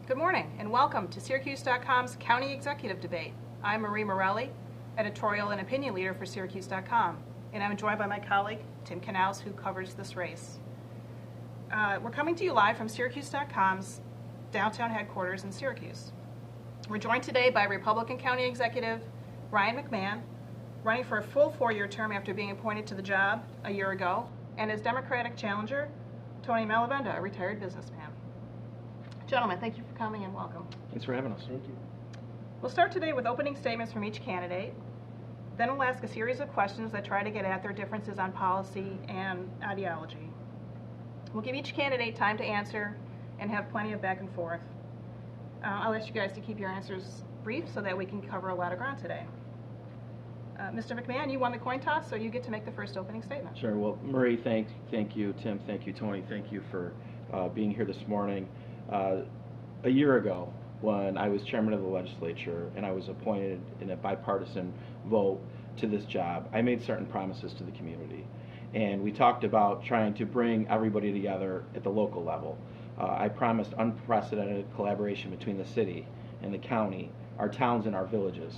Good morning and welcome to syracuse.com's County Executive Debate. I'm Marie Morelli, editorial and opinion leader for syracuse.com, and I'm joined by my colleague Tim Knaus, who covers this race. We're coming to you live from syracuse.com's downtown headquarters in Syracuse. We're joined today by Republican County Executive Ryan McMahon, running for a full 4-year term after being appointed to the job a year ago, and his Democratic challenger, Tony Malavenda, a retired businessman. Gentlemen, thank you for coming and welcome. Thanks for having us. Thank you. We'll start today with opening statements from each candidate. Then we'll ask a series of questions that try to get at their differences on policy and ideology. We'll give each candidate time to answer and have plenty of back and forth. I'll ask you guys to keep your answers brief so that we can cover a lot of ground today. Mr. McMahon, you won the coin toss, so you get to make the first opening statement. Sure. Well, Marie, thank you. Tim, thank you. Tony, thank you for being here this morning. A year ago, when I was chairman of the legislature and I was appointed in a bipartisan vote to this job, I made certain promises to the community. And we talked about trying to bring everybody together at the local level. I promised unprecedented collaboration between the city and the county, our towns and our villages.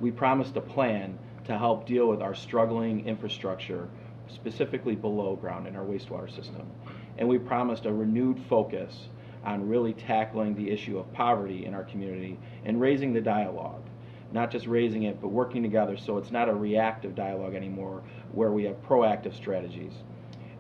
We promised a plan to help deal with our struggling infrastructure, specifically below ground in our wastewater system. And we promised a renewed focus on really tackling the issue of poverty in our community and raising the dialogue. Not just raising it, but working together so it's not a reactive dialogue anymore where we have proactive strategies.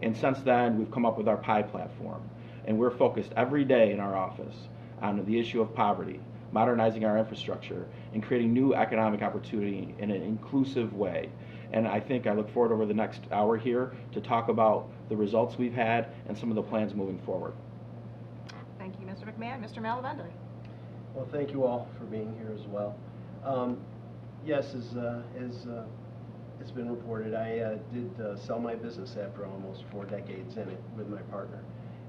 And since then, we've come up with our PIE platform. And we're focused every day in our office on the issue of poverty, modernizing our infrastructure, and creating new economic opportunity in an inclusive way. And I think I look forward over the next hour here to talk about the results we've had and some of the plans moving forward. Thank you, Mr. McMahon. Mr. Malavenda. Well, thank you all for being here as well. Yes, as it's been reported, I did sell my business after almost 4 decades in it with my partner.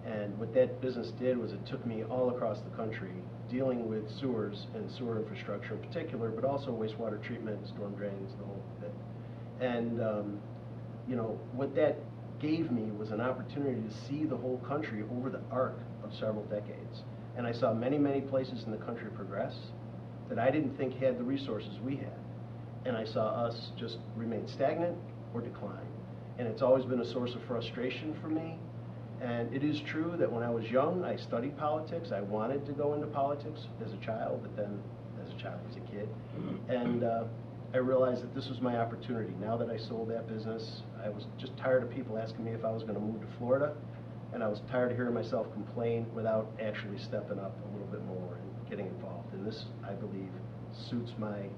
And what that business did was it took me all across the country dealing with sewers and sewer infrastructure in particular, but also wastewater treatment, storm drains, the whole bit. And you know, what that gave me was an opportunity to see the whole country over the arc of several decades. And I saw many, many places in the country progress that I didn't think had the resources we had. And I saw us just remain stagnant or decline. And it's always been a source of frustration for me. And it is true that when I was young, I studied politics. I wanted to go into politics as a child, but then as a child, as a kid. And I realized that this was my opportunity. Now that I sold that business, I was just tired of people asking me if I was going to move to Florida. And I was tired of hearing myself complain without actually stepping up a little bit more and getting involved. And this, I believe, suits my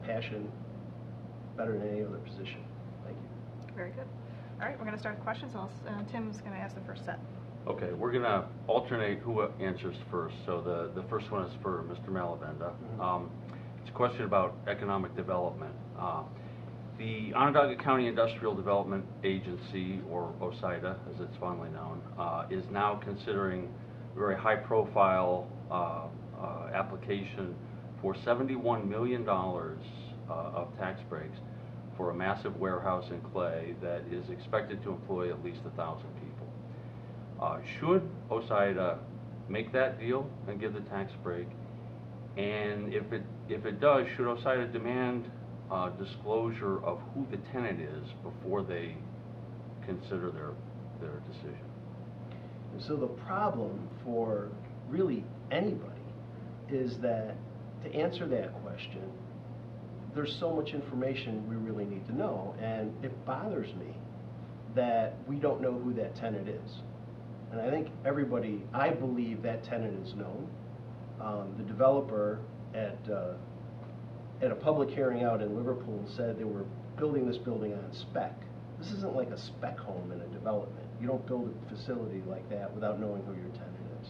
passion better than any other position. Thank you. Very good. All right, we're going to start with questions. Tim's going to ask the first set. Okay, we're going to alternate who answers first. So the first one is for Mr. Malavenda. Mm-hmm. It's a question about economic development. The Onondaga County Industrial Development Agency, or OSIDA as it's fondly known, is now considering a very high-profile application for $71 million of tax breaks for a massive warehouse in Clay that is expected to employ at least 1,000 people. Should OSIDA make that deal and give the tax break? And if it does, should OSIDA demand disclosure of who the tenant is before they consider their decision? So the problem for really anybody is that to answer that question, there's so much information we really need to know, and it bothers me that we don't know who that tenant is. And I think everybody, I believe that tenant is known. The developer at a public hearing out in Liverpool said they were building this building on spec. This isn't like a spec home in a development. You don't build a facility like that without knowing who your tenant is.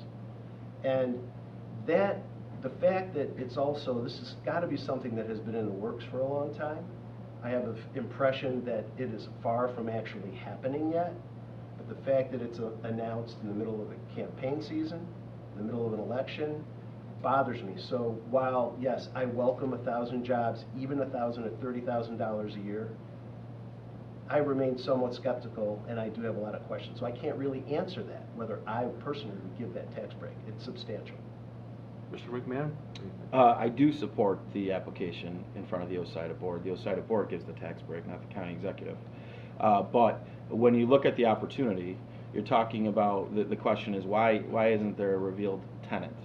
And the fact that it's also, this has got to be something that has been in the works for a long time. I have an impression that it is far from actually happening yet. But the fact that it's announced in the middle of a campaign season, in the middle of an election, bothers me. So while, yes, I welcome 1,000 jobs, even 1,000 at $30,000 a year, I remain somewhat skeptical, and I do have a lot of questions. So I can't really answer that, whether I personally would give that tax break. It's substantial. Mr. McMahon? I do support the application in front of the OSIDA board. The OSIDA board gives the tax break, not the county executive. But when you look at the opportunity, you're talking about, the question is why isn't there a revealed tenant?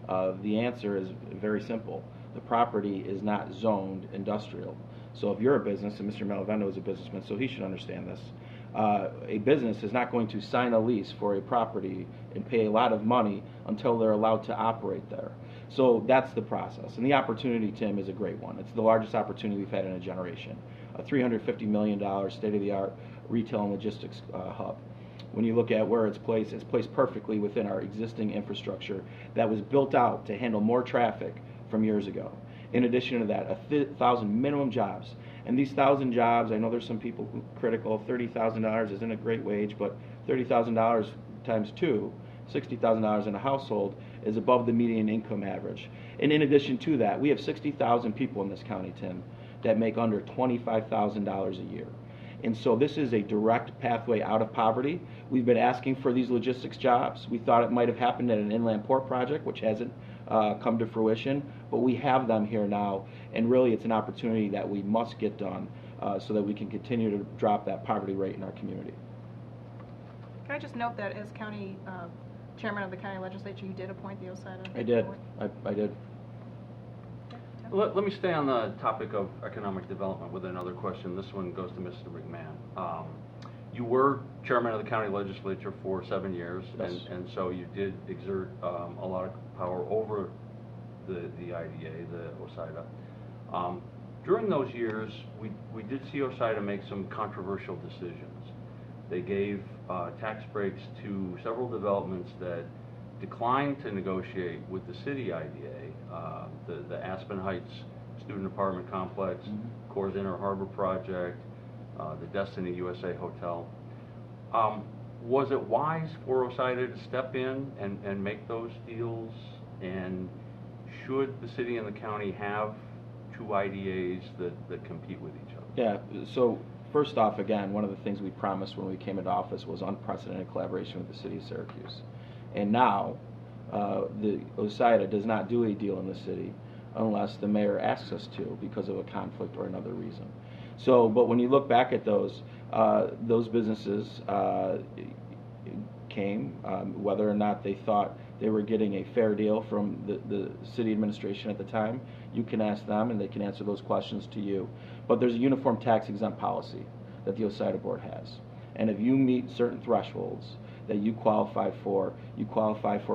The answer is very simple. The property is not zoned industrial. So if you're a business, and Mr. Malavenda is a businessman, so he should understand this, a business is not going to sign a lease for a property and pay a lot of money until they're allowed to operate there. So that's the process. And the opportunity, Tim, is a great one. It's the largest opportunity we've had in a generation. A $350 million state-of-the-art retail and logistics hub. When you look at where it's placed perfectly within our existing infrastructure that was built out to handle more traffic from years ago. In addition to that, 1,000 minimum jobs. And these 1,000 jobs, I know there's some people who are critical, $30,000 isn't a great wage, but $30,000 times two, $60,000 in a household, is above the median income average. And in addition to that, we have 60,000 people in this county, Tim, that make under $25,000 a year. And so this is a direct pathway out of poverty. We've been asking for these logistics jobs. We thought it might have happened at an inland port project, which hasn't come to fruition, but we have them here now, and really it's an opportunity that we must get done so that we can continue to drop that poverty rate in our community. Can I just note that as county chairman of the county legislature, you did appoint the OSIDA? I did. board? I did. Let me stay on the topic of economic development with another question. This one goes to Mr. McMahon. You were chairman of the county legislature for 7 years, Yes. and so you did exert a lot of power over the IDA, the OSIDA. During those years, we did see OSIDA make some controversial decisions. They gave tax breaks to several developments that declined to negotiate with the city IDA, the Aspen Heights Student Apartment Complex, Coors Inner Harbor Project, the Destiny USA Hotel. Was it wise for OSIDA to step in and make those deals? And should the city and the county have two IDAs that compete with each other? Yeah, so first off, again, one of the things we promised when we came into office was unprecedented collaboration with the city of Syracuse. And now, the OSIDA does not do a deal in the city unless the mayor asks us to because of a conflict or another reason. So, but when you look back at those businesses came, whether or not they thought they were getting a fair deal from the city administration at the time, you can ask them and they can answer those questions to you. But there's a uniform tax exempt policy that the OSIDA board has. And if you meet certain thresholds that you qualify for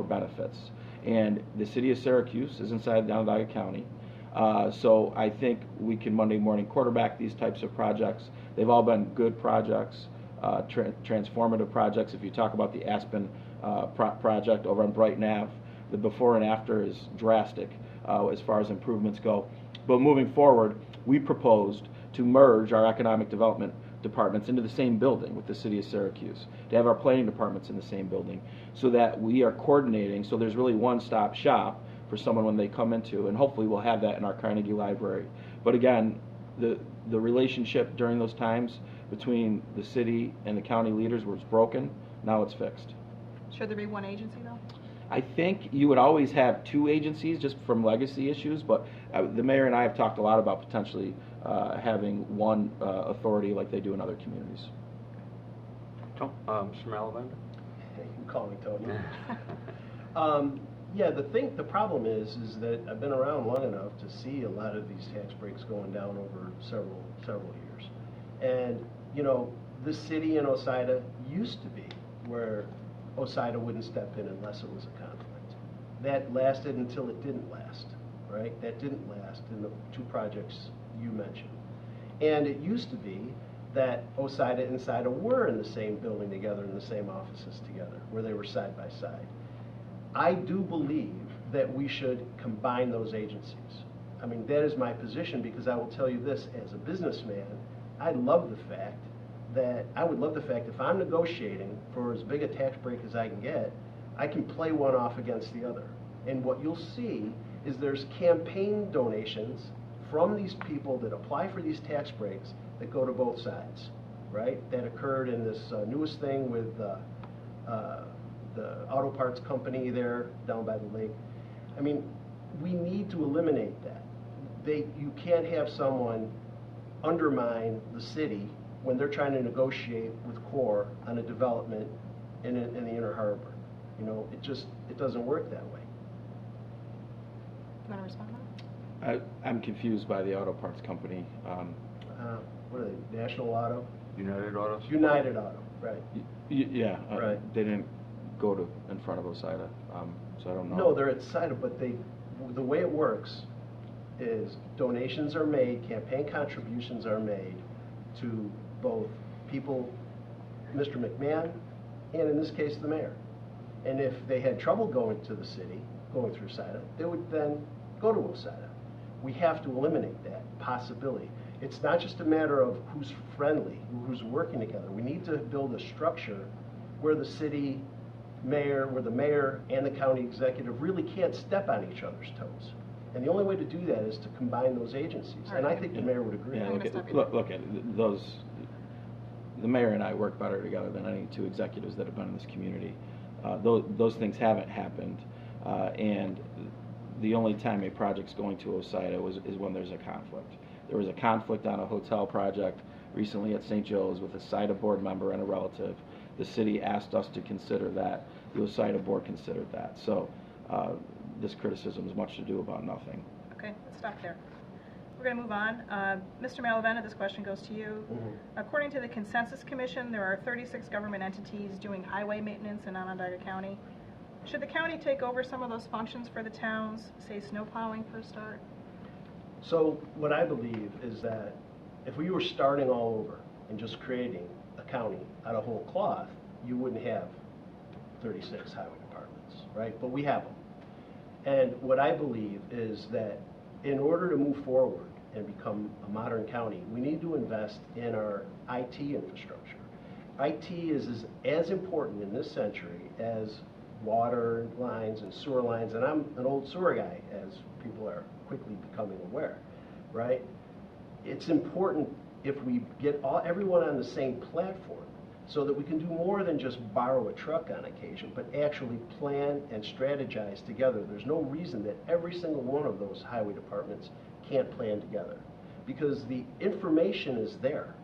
benefits. And the city of Syracuse is inside Onondaga County. So I think we can Monday morning quarterback these types of projects. They've all been good projects, transformative projects. If you talk about the Aspen project over on Brighton Ave, the before and after is drastic as far as improvements go. But moving forward, we proposed to merge our economic development departments into the same building with the city of Syracuse, to have our planning departments in the same building, so that we are coordinating, so there's really one-stop shop for someone when they come into, and hopefully we'll have that in our Carnegie Library. But again, the relationship during those times between the city and the county leaders was broken. Now it's fixed. Should there be one agency, though? I think you would always have two agencies just from legacy issues, but the mayor and I have talked a lot about potentially having one authority like they do in other communities. Mr. Malavenda? You call me Tony. Yeah, the problem is that I've been around long enough to see a lot of these tax breaks going down over several years. And, you know, this city and OSIDA used to be where OSIDA wouldn't step in unless it was a conflict. That lasted until it didn't last, right? That didn't last in the two projects you mentioned. And it used to be that OSIDA and SIDA were in the same building together, in the same offices together, where they were side by side. I do believe that we should combine those agencies. I mean, that is my position, because I will tell you this, as a businessman, I would love the fact if I'm negotiating for as big a tax break as I can get, I can play one off against the other. And what you'll see is there's campaign donations from these people that apply for these tax breaks that go to both sides, right? That occurred in this newest thing with the auto parts company there down by the lake. I mean, we need to eliminate that. You can't have someone undermine the city when they're trying to negotiate with CORE on a development in the Inner Harbor. You know, it doesn't work that way. You want to respond to that? I'm confused by the auto parts company. What are they, National Auto? United Auto? United Auto, right. Yeah, Right. they didn't go in front of OSIDA, so I don't know. No, they're at SIDA, but the way it works is donations are made, campaign contributions are made to both people, Mr. McMahon, and in this case, the mayor. And if they had trouble going to the city, going through SIDA, they would then go to OSIDA. We have to eliminate that possibility. It's not just a matter of who's friendly, who's working together. We need to build a structure where the city mayor, where the mayor and the county executive really can't step on each other's toes. And the only way to do that is to combine those agencies. And I think the mayor would agree. Yeah, I'm gonna stop you there. look at the mayor and I work better together than any two executives that have been in this community. Those things haven't happened, and the only time a project's going to OSIDA is when there's a conflict. There was a conflict on a hotel project recently at St. Joe's with a SIDA board member and a relative. The city asked us to consider that. The OSIDA board considered that. So this criticism is much to do about nothing. Okay, let's stop there. We're going to move on. Mr. Malavenda, this question goes to you. According to the Consensus Commission, there are 36 government entities doing highway maintenance in Onondaga County. Should the county take over some of those functions for the towns, say snow plowing for a start? So what I believe is that if we were starting all over and just creating a county out of whole cloth, you wouldn't have 36 highway departments, right? But we have them. And what I believe is that in order to move forward and become a modern county, we need to invest in our IT infrastructure. IT is as important in this century as water lines and sewer lines, and I'm an old sewer guy, as people are quickly becoming aware, right? It's important if we get everyone on the same platform so that we can do more than just borrow a truck on occasion, but actually plan and strategize together. There's no reason that every single one of those highway departments can't plan together, because the information is there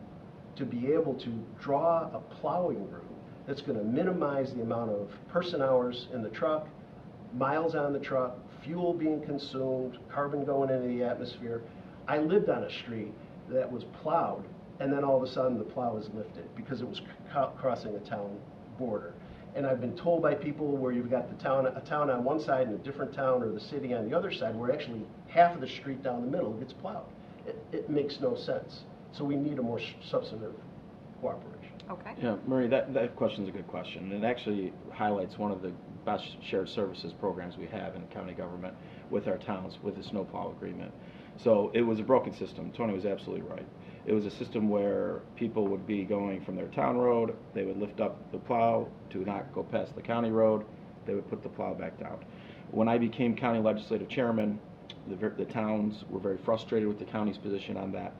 to be able to draw a plowing route that's going to minimize the amount of person hours in the truck, miles on the truck, fuel being consumed, carbon going into the atmosphere. I lived on a street that was plowed, and then all of a sudden the plow was lifted because it was crossing a town border. And I've been told by people where you've got a town on one side and a different town or the city on the other side, where actually half of the street down the middle gets plowed. It makes no sense. So we need a more substantive cooperation. Okay. Yeah, Marie, that question's a good question. It actually highlights one of the best shared services programs we have in county government with our towns, with the snowplow agreement. So it was a broken system. Tony was absolutely right. It was a system where people would be going from their town road, they would lift up the plow to not go past the county road, they would put the plow back down. When I became county legislative chairman, the towns were very frustrated with the county's position on that.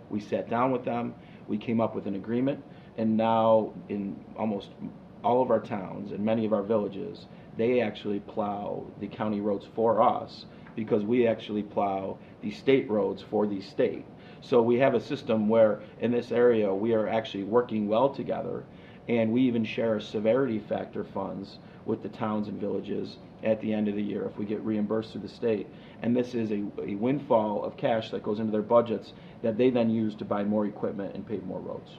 We sat down with them, we came up with an agreement, and now in almost all of our towns and many of our villages, they actually plow the county roads for us, because we actually plow the state roads for the state. So we have a system where in this area we are actually working well together, and we even share severity factor funds with the towns and villages at the end of the year if we get reimbursed through the state. And this is a windfall of cash that goes into their budgets that they then use to buy more equipment and pave more roads.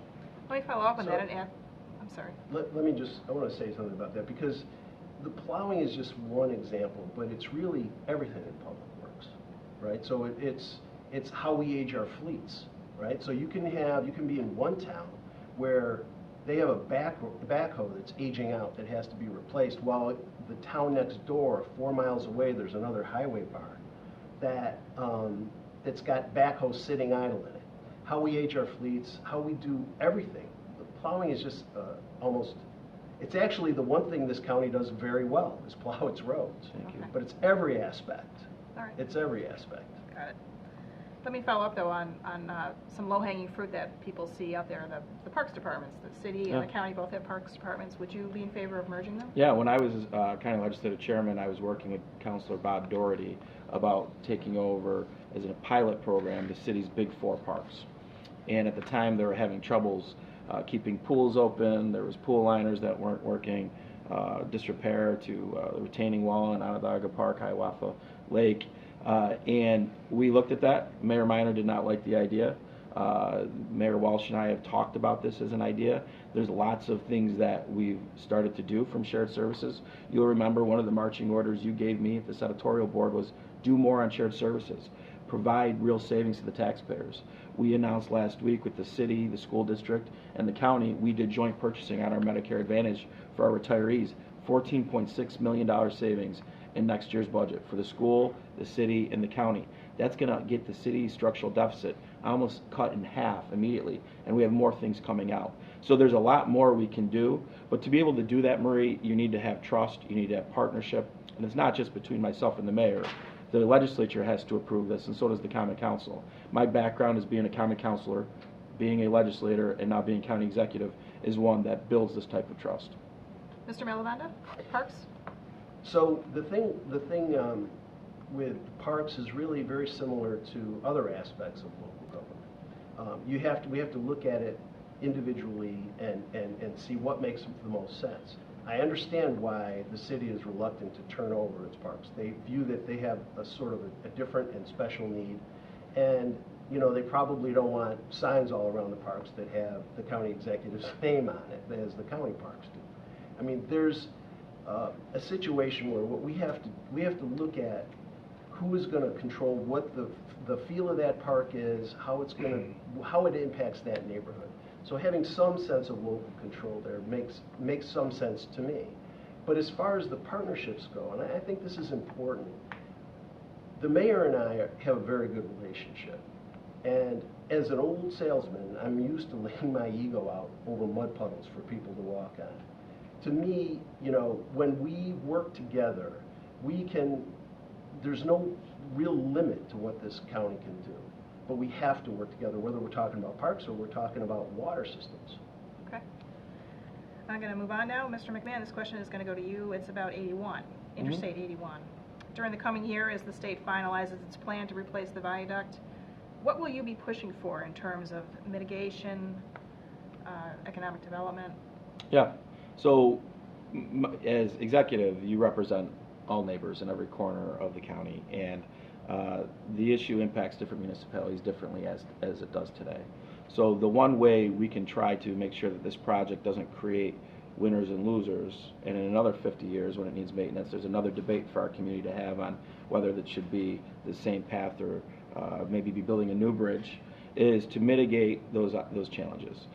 Let me follow up on So- that and add, I'm sorry. Let me just, I want to say something about that, because the plowing is just one example, but it's really everything in public works, right? So it's how we age our fleets, right? So you can be in one town where they have a backhoe that's aging out that has to be replaced, while the town next door, 4 miles away, there's another highway barn that's got backhoes sitting idle in it. How we age our fleets, how we do everything. The plowing is just it's actually the one thing this county does very well, is plow its roads. Thank you. Okay. But it's every aspect. All right. It's every aspect. Got it. Let me follow up, though, on some low-hanging fruit that people see out there. The parks departments, the city and the county both have parks departments. Would you be in favor of merging them? Yeah, when I was county legislative chairman, I was working with Councilor Bob Doherty about taking over as a pilot program the city's big four parks. And at the time, they were having troubles keeping pools open. There was pool liners that weren't working, disrepair to the retaining wall in Onondaga Park, Hiawatha Lake. And we looked at that. Mayor Minor did not like the idea. Mayor Walsh and I have talked about this as an idea. There's lots of things that we've started to do from shared services. You'll remember one of the marching orders you gave me at this editorial board was do more on shared services, provide real savings to the taxpayers. We announced last week with the city, the school district, and the county, we did joint purchasing on our Medicare Advantage for our retirees, $14.6 million savings in next year's budget for the school, the city, and the county. That's going to get the city's structural deficit almost cut in half immediately, and we have more things coming out. So there's a lot more we can do, but to be able to do that, Marie, you need to have trust, you need to have partnership, and it's not just between myself and the mayor. The legislature has to approve this, and so does the common council. My background as being a common councilor, being a legislator, and now being county executive is one that builds this type of trust. Mr. Malavenda, parks? So the thing with parks is really very similar to other aspects of local government. We have to look at it individually and see what makes the most sense. I understand why the city is reluctant to turn over its parks. They view that they have a sort of a different and special need, and you know, they probably don't want signs all around the parks that have the county executive's name on it, as the county parks do. I mean, there's a situation where what we have to look at who is going to control what the feel of that park is, how it impacts that neighborhood. So having some sense of local control there makes some sense to me. But as far as the partnerships go, and I think this is important, the mayor and I have a very good relationship. And as an old salesman, I'm used to laying my ego out over mud puddles for people to walk on. To me, you know, when we work together, there's no real limit to what this county can do. But we have to work together, whether we're talking about parks or we're talking about water systems. Okay. I'm going to move on now. Mr. McMahon, this question is going to go to you. It's about 81, Interstate 81. During the coming year, as the state finalizes its plan to replace the viaduct, what will you be pushing for in terms of mitigation, economic development? Yeah. So as executive, you represent all neighbors in every corner of the county, and the issue impacts different municipalities differently as it does today. So the one way we can try to make sure that this project doesn't create winners and losers, and in another 50 years when it needs maintenance, there's another debate for our community to have on whether that should be the same path or maybe be building a new bridge, is to mitigate those challenges.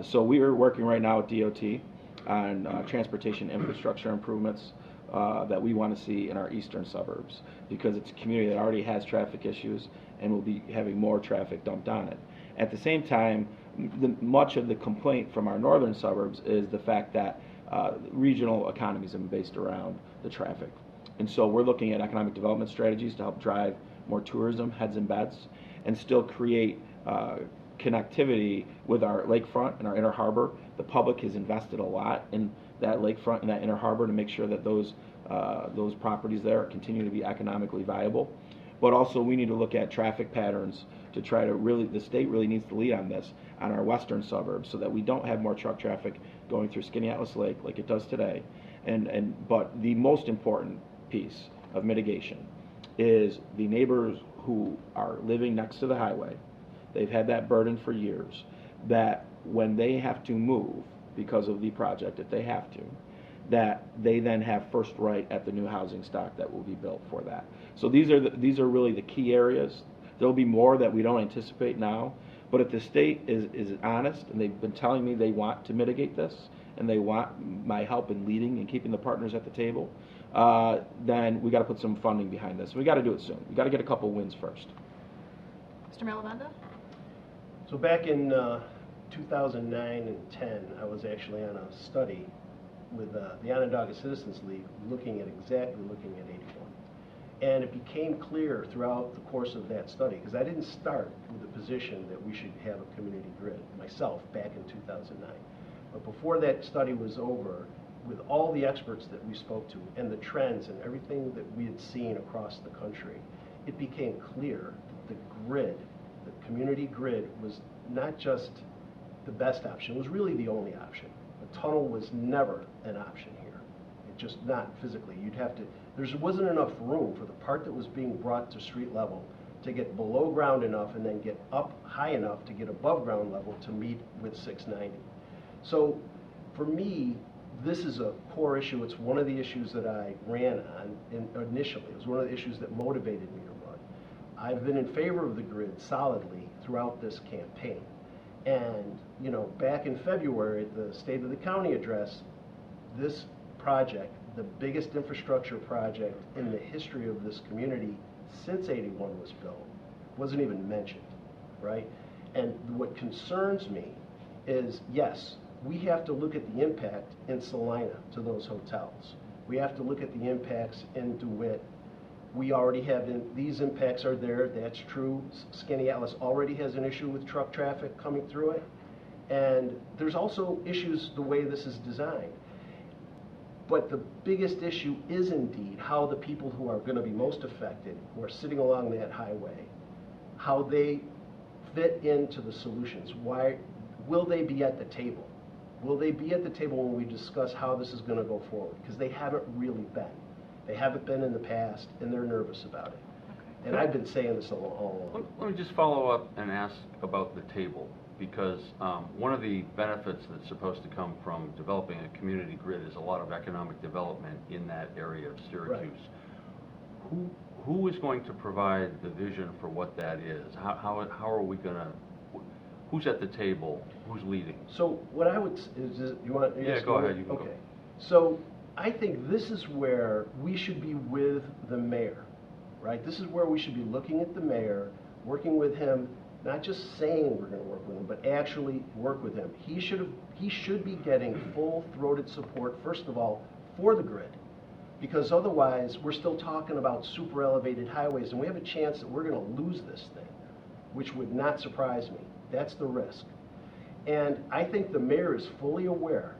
So we are working right now with DOT on transportation infrastructure improvements that we want to see in our eastern suburbs, because it's a community that already has traffic issues and will be having more traffic dumped on it. At the same time, much of the complaint from our northern suburbs is the fact that regional economies have been based around the traffic. And so we're looking at economic development strategies to help drive more tourism, heads and beds, and still create connectivity with our lakefront and our inner harbor. The public has invested a lot in that lakefront and that inner harbor to make sure that those properties there continue to be economically viable. But also we need to look at traffic patterns to try to the state really needs to lead on this on our western suburbs so that we don't have more truck traffic going through Skaneateles Lake like it does today. But the most important piece of mitigation is the neighbors who are living next to the highway. They've had that burden for years, that when they have to move because of the project, if they have to, that they then have first right at the new housing stock that will be built for that. So these are really the key areas. There'll be more that we don't anticipate now, but if the state is honest, and they've been telling me they want to mitigate this, and they want my help in leading and keeping the partners at the table, then we got to put some funding behind this. We got to do it soon. We got to get a couple wins first. Mr. Malavenda? So back in 2009 and 10, I was actually on a study with the Onondaga Citizens League looking at 81. And it became clear throughout the course of that study, because I didn't start with the position that we should have a community grid myself back in 2009. But before that study was over, with all the experts that we spoke to and the trends and everything that we had seen across the country, it became clear that the grid, the community grid, was not just the best option, it was really the only option. A tunnel was never an option here. It just not physically. You'd have to, there wasn't enough room for the part that was being brought to street level to get below ground enough and then get up high enough to get above ground level to meet with 690. So for me, this is a core issue. It's one of the issues that I ran on initially. It was one of the issues that motivated me to run. I've been in favor of the grid solidly throughout this campaign. And, you know, back in February, the State of the County address, this project, the biggest infrastructure project in the history of this community since 81 was built, wasn't even mentioned, right? And what concerns me is, yes, we have to look at the impact in Salina to those hotels. We have to look at the impacts in DeWitt. We already have, these impacts are there, that's true. Skaneateles already has an issue with truck traffic coming through it. And there's also issues the way this is designed. But the biggest issue is indeed how the people who are going to be most affected, who are sitting along that highway, how they fit into the solutions. Why will they be at the table? Will they be at the table when we discuss how this is going to go forward? Because they haven't really been. They haven't been in the past, and they're nervous about it. And I've been saying this all along. Let me just follow up and ask about the table, because one of the benefits that's supposed to come from developing a community grid is a lot of economic development in that area of Syracuse. Right. Who is going to provide the vision for what that is? How are we going to? Who's at the table? Who's leading? So what I would you want? Yeah, go ahead. You can okay. Go. So I think this is where we should be with the mayor, right? This is where we should be looking at the mayor, working with him, not just saying we're going to work with him, but actually work with him. He should be getting full-throated support, first of all, for the grid, because otherwise we're still talking about super elevated highways, and we have a chance that we're going to lose this thing, which would not surprise me. That's the risk. And I think the mayor is fully aware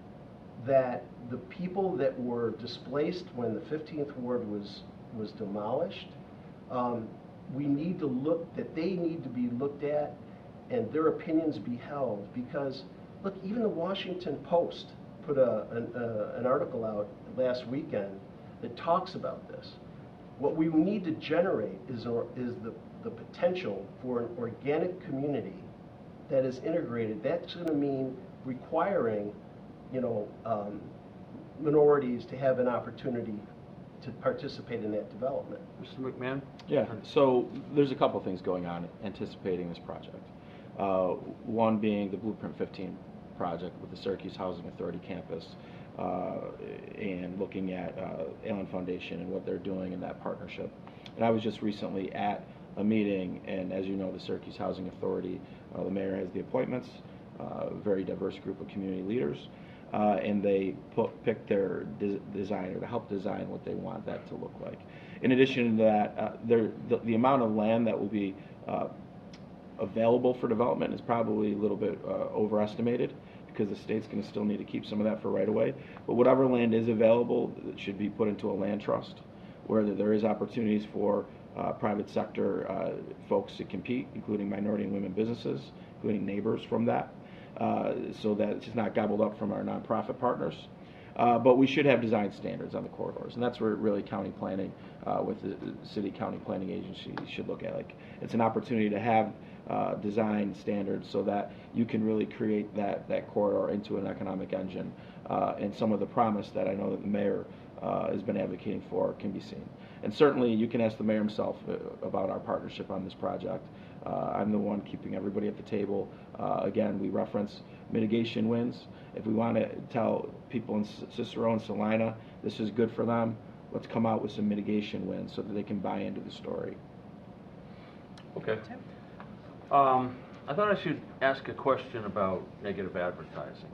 that the people that were displaced when the 15th Ward was demolished, we need to look, that they need to be looked at and their opinions be held, because look, even the Washington Post put an article out last weekend that talks about this. What we need to generate is the potential for an organic community that is integrated. That's going to mean requiring, you know, minorities to have an opportunity to participate in that development. Mr. McMahon? Yeah, so there's a couple things going on anticipating this project. One being the Blueprint 15 project with the Syracuse Housing Authority campus, and looking at Allen Foundation and what they're doing in that partnership. And I was just recently at a meeting, and as you know, the Syracuse Housing Authority, the mayor has the appointments, a very diverse group of community leaders, and they picked their designer to help design what they want that to look like. In addition to that, the amount of land that will be available for development is probably a little bit overestimated, because the state's going to still need to keep some of that for right away. But whatever land is available, it should be put into a land trust, where there is opportunities for private sector folks to compete, including minority and women businesses, including neighbors from that, so that it's just not gobbled up from our nonprofit partners. But we should have design standards on the corridors, and that's where really county planning with the city county planning agency should look at. Like, it's an opportunity to have design standards so that you can really create that corridor into an economic engine, and some of the promise that I know that the mayor has been advocating for can be seen. And certainly you can ask the mayor himself about our partnership on this project. I'm the one keeping everybody at the table. Again, we reference mitigation wins. If we want to tell people in Cicero and Salina this is good for them, let's come out with some mitigation wins so that they can buy into the story. Okay. I thought I should ask a question about negative advertising,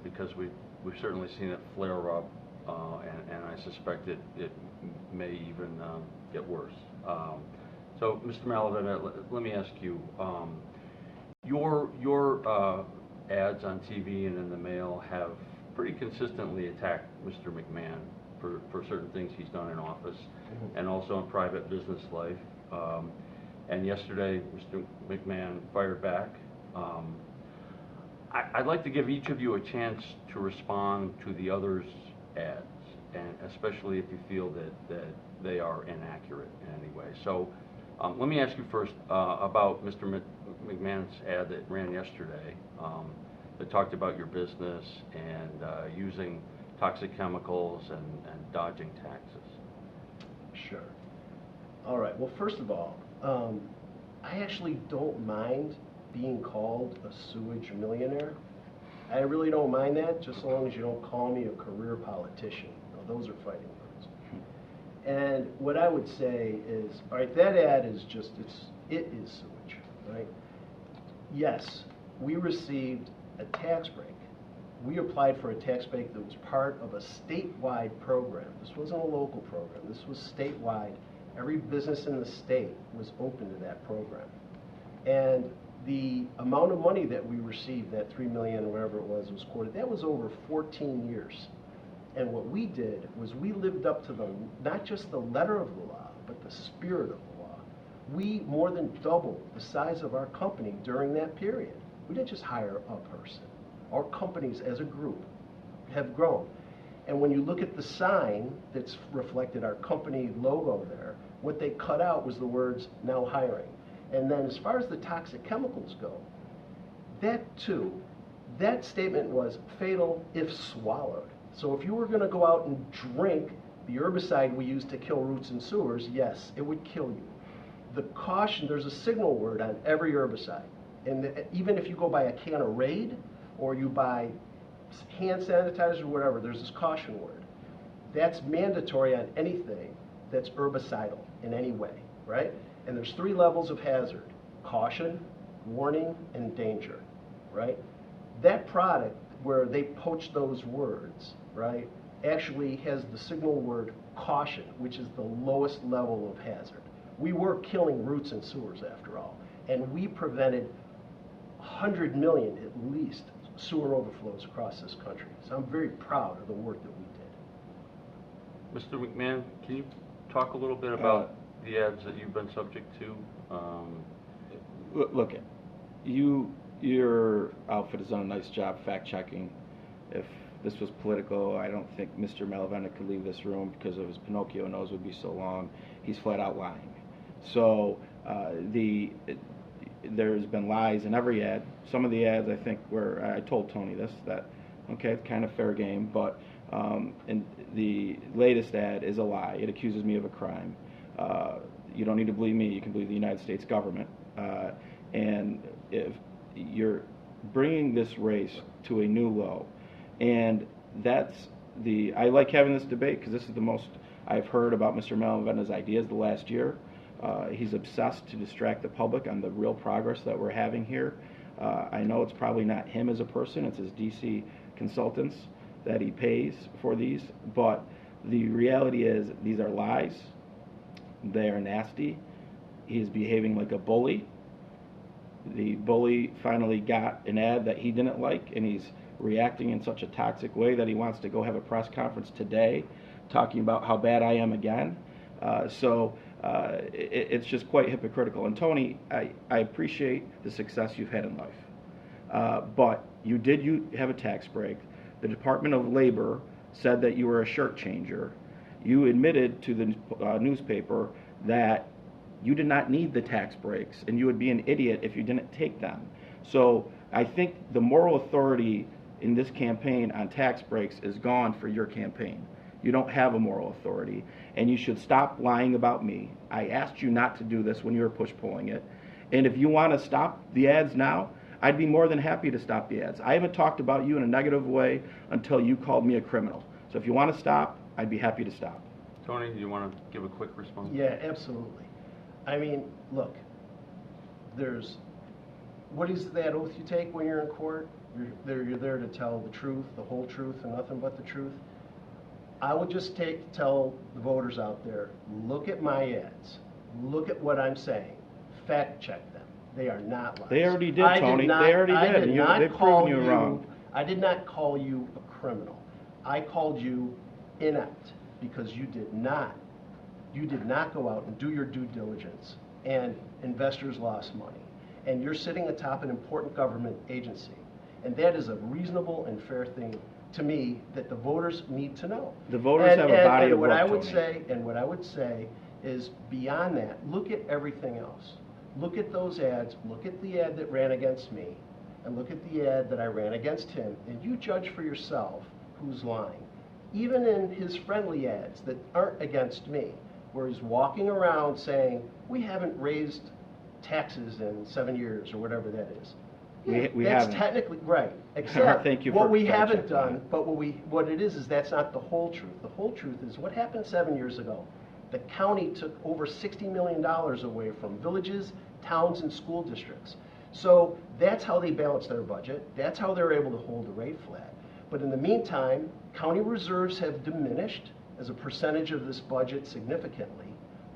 because we've certainly seen it flare up, and I suspect it may even get worse. So, Mr. Malavenda, let me ask you, your ads on TV and in the mail have pretty consistently attacked Mr. McMahon for certain things he's done in office and also in private business life. And yesterday, Mr. McMahon fired back. I'd like to give each of you a chance to respond to the other's ads, and especially if you feel that they are inaccurate in any way. So let me ask you first about Mr. McMahon's ad that ran yesterday that talked about your business and using toxic chemicals and dodging taxes. Sure. All right. Well, first of all, I actually don't mind being called a sewage millionaire. I really don't mind that, just so long as you don't call me a career politician. Now, those are fighting words. And what I would say is, all right, that ad is just, it is sewage, right? Yes, we received a tax break. We applied for a tax break that was part of a statewide program. This wasn't a local program. This was statewide. Every business in the state was open to that program. And the amount of money that we received, that $3 million or whatever it was quoted, that was over 14 years. And what we did was we lived up to not just the letter of the law, but the spirit of the law. We more than doubled the size of our company during that period. We didn't just hire a person. Our companies as a group have grown. And when you look at the sign that's reflected our company logo there, what they cut out was the words, "now hiring." And then as far as the toxic chemicals go, that statement was fatal if swallowed. So if you were going to go out and drink the herbicide we use to kill roots and sewers, yes, it would kill you. The caution, there's a signal word on every herbicide. And even if you go buy a can of Raid or you buy hand sanitizer or whatever, there's this caution word. That's mandatory on anything that's herbicidal in any way, right? And there's 3 levels of hazard: caution, warning, and danger, right? That product where they poach those words, right, actually has the signal word caution, which is the lowest level of hazard. We were killing roots and sewers after all, and we prevented 100 million at least sewer overflows across this country. So I'm very proud of the work that we did. Mr. McMahon, can you talk a little bit about the ads that you've been subject to? Look, your outfit has done a nice job fact-checking. If this was political, I don't think Mr. Malavenda could leave this room because of his Pinocchio nose would be so long. He's flat out lying. So there's been lies in every ad. Some of the ads, I think, I told Tony this, that, okay, it's kind of fair game, but and the latest ad is a lie. It accuses me of a crime. You don't need to believe me, you can believe the United States government. And if you're bringing this race to a new low, and I like having this debate because this is the most I've heard about Mr. Malavenda's ideas the last year. He's obsessed to distract the public on the real progress that we're having here. I know it's probably not him as a person, it's his DC consultants that he pays for these, but the reality is these are lies. They are nasty. He's behaving like a bully. The bully finally got an ad that he didn't like, and he's reacting in such a toxic way that he wants to go have a press conference today talking about how bad I am again. It's just quite hypocritical. And Tony, I appreciate the success you've had in life, but you have a tax break. The Department of Labor said that you were a shirt changer. You admitted to the newspaper that you did not need the tax breaks, and you would be an idiot if you didn't take them. So I think the moral authority in this campaign on tax breaks is gone for your campaign. You don't have a moral authority, and you should stop lying about me. I asked you not to do this when you were push-pulling it, and if you want to stop the ads now, I'd be more than happy to stop the ads. I haven't talked about you in a negative way until you called me a criminal. So if you want to stop, I'd be happy to stop. Tony, do you want to give a quick response? Yeah, absolutely. I mean, look, what is that oath you take when you're in court? You're there to tell the truth, the whole truth, and nothing but the truth. I would just tell the voters out there, look at my ads, look at what I'm saying, fact check them. They are not lies. They already did, I Tony. not- They already I did. did You- not they've call proven you wrong. I did not call you a criminal. I called you inept because you did not go out and do your due diligence, and investors lost money. And you're sitting atop an important government agency. And that is a reasonable and fair thing to me that the voters need to know. The voters have a body of what work, I would Tony. say, and what I would say is beyond that, look at everything else. Look at those ads, look at the ad that ran against me, and look at the ad that I ran against him, and you judge for yourself who's lying. Even in his friendly ads that aren't against me, where he's walking around saying, we haven't raised taxes in 7 years, or whatever that is. We That's haven't. technically right, except Thank you what for we haven't fact-checking done, that. but what it is that's not the whole truth. The whole truth is what happened 7 years ago. The county took over $60 million away from villages, towns, and school districts. So that's how they balanced their budget. That's how they're able to hold the rate flat. But in the meantime, county reserves have diminished as a percentage of this budget significantly,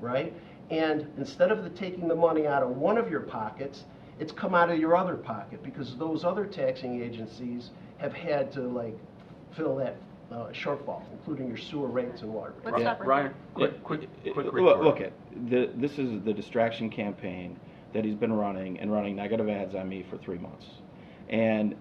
right? And instead of taking the money out of one of your pockets, it's come out of your other pocket because those other taxing agencies have had to fill that shortfall, including your sewer rates and water rates. Let's stop right Ryan, there. quick Look, report. this is the distraction campaign that he's been running negative ads on me for 3 months. And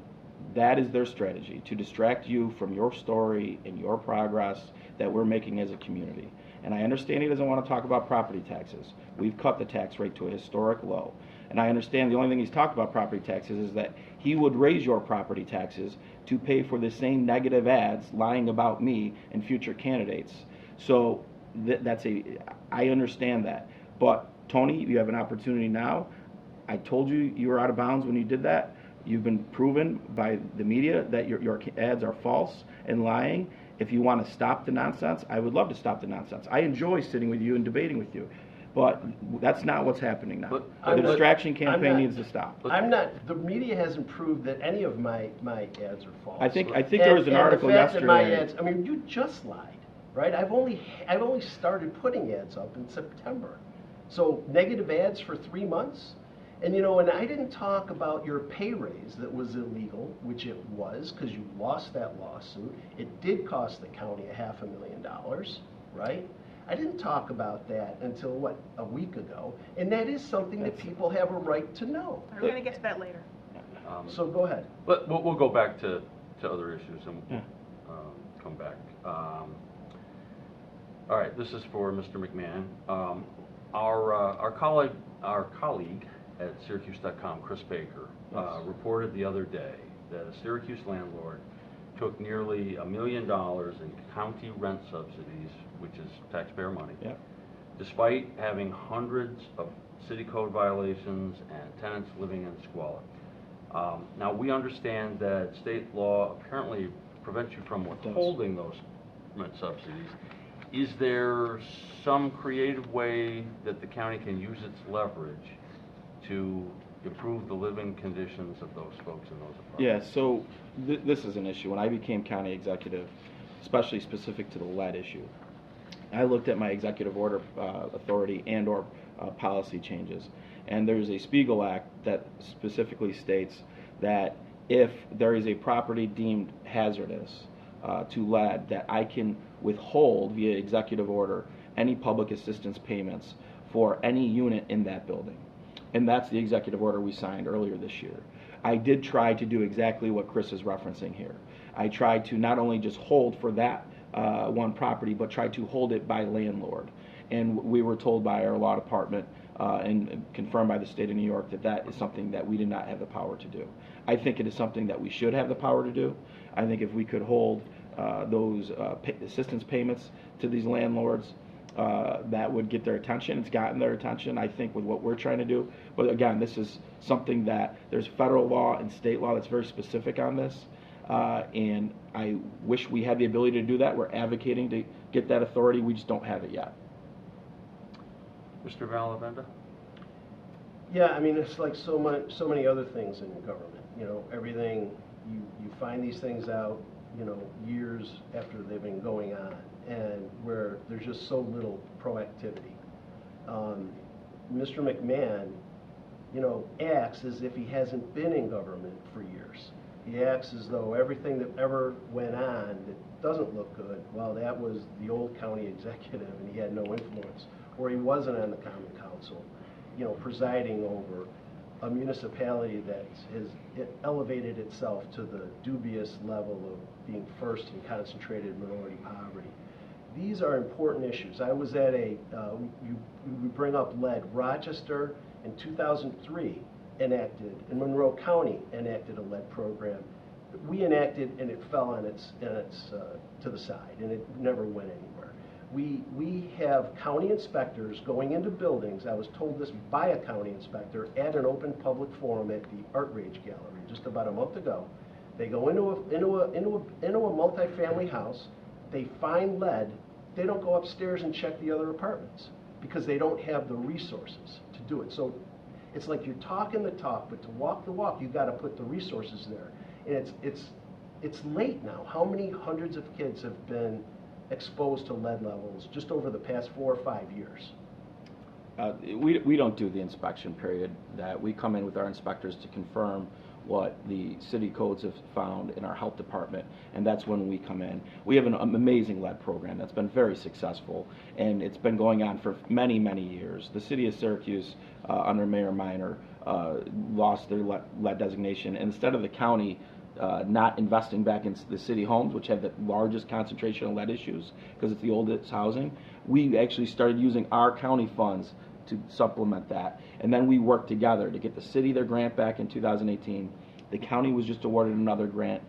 that is their strategy, to distract you from your story and your progress that we're making as a community. And I understand he doesn't want to talk about property taxes. We've cut the tax rate to a historic low. And I understand the only thing he's talked about property taxes is that he would raise your property taxes to pay for the same negative ads lying about me and future candidates. So I understand that. But Tony, you have an opportunity now. I told you you were out of bounds when you did that. You've been proven by the media that your ads are false and lying. If you want to stop the nonsense, I would love to stop the nonsense. I enjoy sitting with you and debating with you. But that's not what's happening now. The distraction campaign needs to stop. The media hasn't proved that any of my ads are false. I think there was an article the fact that my yesterday. ads, I mean, you just lied, right? I've only started putting ads up in September. So negative ads for 3 months? And and I didn't talk about your pay raise that was illegal, which it was, because you lost that lawsuit. It did cost the county $500,000, right? I didn't talk about that until, a week ago, and that is something that people have a right to know. We're going to get to that later. So go ahead. We'll go back to other issues and Yeah. come back. All right, this is for Mr. McMahon. Our colleague at syracuse.com, Chris Baker, reported the other day that a Syracuse landlord took nearly $1 million in county rent subsidies, which is taxpayer money, despite having hundreds of city code violations and tenants living in squalor. Now, we understand that state law apparently prevents you from withholding those rent subsidies. Is there some creative way that the county can use its leverage to improve the living conditions of those folks in those apartments? Yeah, so this is an issue. When I became county executive, especially specific to the lead issue, I looked at my executive order authority and/or policy changes. And there's a Spiegel Act that specifically states that if there is a property deemed hazardous to lead, that I can withhold via executive order any public assistance payments for any unit in that building. And that's the executive order we signed earlier this year. I did try to do exactly what Chris is referencing here. I tried to not only just hold for that one property, but try to hold it by landlord. And we were told by our law department and confirmed by the state of New York that that is something that we did not have the power to do. I think it is something that we should have the power to do. I think if we could hold those assistance payments to these landlords, that would get their attention. It's gotten their attention, I think, with what we're trying to do. But again, this is something that there's federal law and state law that's very specific on this. And I wish we had the ability to do that. We're advocating to get that authority. We just don't have it yet. Mr. Malavenda? Yeah, I mean, it's like so many other things in government. Everything, you find these things out, years after they've been going on. and where there's just so little proactivity. Mr. McMahon, you know, acts as if he hasn't been in government for years. He acts as though everything that ever went on that doesn't look good, well, that was the old county executive and he had no influence, or he wasn't on the common council, you know, presiding over a municipality that has elevated itself to the dubious level of being first in concentrated minority poverty. These are important issues. I was at we bring up lead. Rochester in 2003 enacted, and Monroe County enacted a lead program. We enacted and it fell on its to the side and it never went anywhere. We have county inspectors going into buildings. I was told this by a county inspector at an open public forum at the Art Rage Gallery just about a month ago. They go into a multi-family house. They find lead. They don't go upstairs and check the other apartments because they don't have the resources to do it. So it's like you're talking the talk, but to walk the walk, you've got to put the resources there. And it's late now. How many hundreds of kids have been exposed to lead levels just over the past 4 or 5 years? We don't do the inspection period. That we come in with our inspectors to confirm what the city codes have found in our health department, and that's when we come in. We have an amazing lead program that's been very successful, and it's been going on for many, many years. The city of Syracuse, under Mayor Minor, lost their lead designation, and instead of the county not investing back in the city homes, which have the largest concentration of lead issues because it's the oldest housing, we actually started using our county funds to supplement that. And then we worked together to get the city their grant back in 2018. The county was just awarded another grant.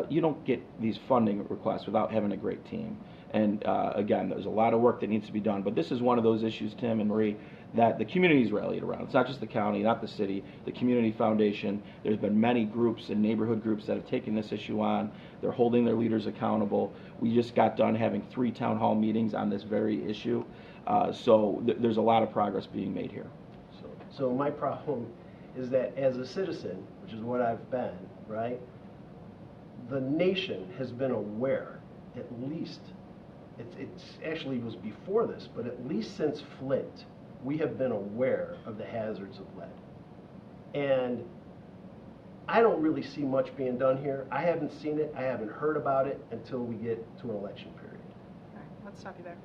You don't get these funding requests without having a great team. And again, there's a lot of work that needs to be done. But this is one of those issues, Tim and Marie, that the community's rallied around. It's not just the county, not the city, the community foundation. There's been many groups and neighborhood groups that have taken this issue on. They're holding their leaders accountable. We just got done having 3 town hall meetings on this very issue. So there's a lot of progress being made here. So my problem is that as a citizen, which is what I've been, right, the nation has been aware, at least, it's actually was before this, but at least since Flint, we have been aware of the hazards of lead. And I don't really see much being done here. I haven't seen it, I haven't heard about it until we get to an election period. All right, let's stop you there.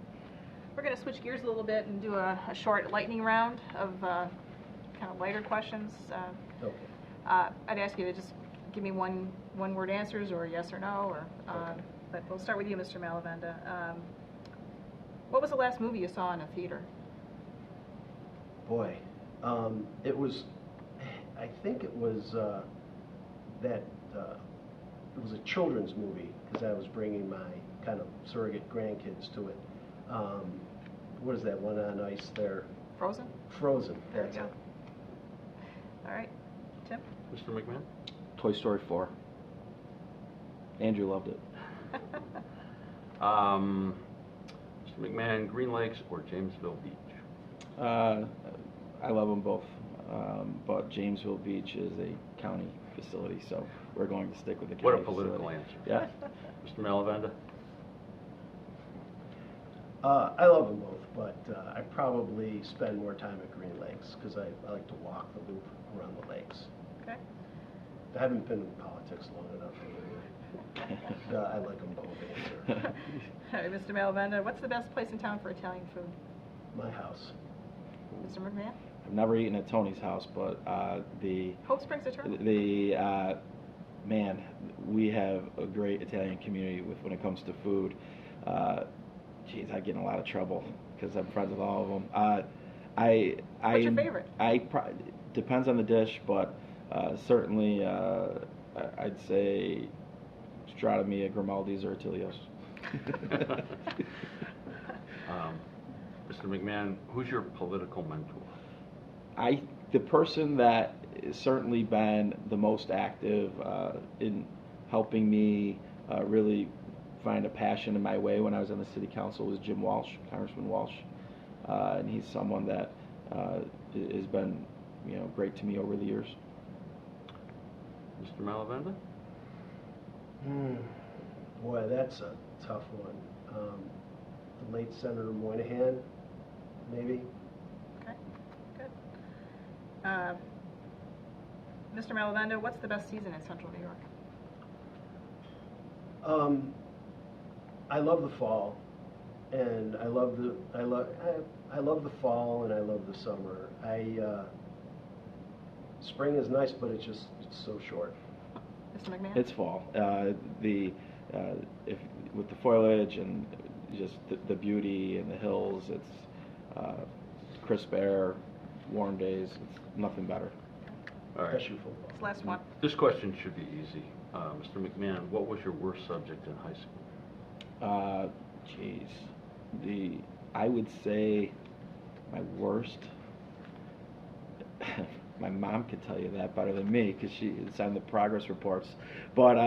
We're going to switch gears a little bit and do a short lightning round of kind of lighter questions. Okay. I'd ask you to just give me one-word answers, or yes or no, or Okay. But we'll start with you, Mr. Malavenda. What was the last movie you saw in a theater? Boy, it was, I think it was it was a children's movie because I was bringing my kind of surrogate grandkids to it. What is that one on ice there? Frozen? Frozen. There That's you go. it. All right. Tim? Mr. McMahon? Toy Story 4. Andrew loved it. Mr. McMahon, Green Lakes or Jamesville Beach? I love them both, but Jamesville Beach is a county facility, so we're going to stick with the county What a political facility. answer. Yeah. Mr. Malavenda? I love them both, but I probably spend more time at Green Lakes because I like to walk the loop around the lakes. Okay. I haven't been in politics long enough anyway. I like them both. Answer. All right, Mr. Malavenda, what's the best place in town for Italian food? My house. Mr. McMahon? I've never eaten at Tony's house, but Hope Springs Eternal? Man, we have a great Italian community when it comes to food. Geez, I get in a lot of trouble because I'm friends with all of them. What's your favorite? Depends on the dish, but certainly I'd say Stratamia, Grimaldi's, or Attilio's. Mr. McMahon, who's your political mentor? The person that has certainly been the most active in helping me really find a passion in my way when I was on the city council was Jim Walsh, Congressman Walsh, and he's someone that has been, great to me over the years. Mr. Malavenda? Boy, that's a tough one. the late Senator Moynihan, maybe. Okay, good. Mr. Malavenda, what's the best season in Central New York? I love the fall, and I love the fall, and I love the summer. Spring is nice, but it's so short. Mr. McMahon? It's fall. If with the foliage and just the beauty and the hills, it's crisp air, warm days. It's nothing better. All right. Especially football. This last one. This question should be easy. Mr. McMahon, what was your worst subject in high school? I would say my worst. My mom could tell you that better than me because she signed the progress reports. But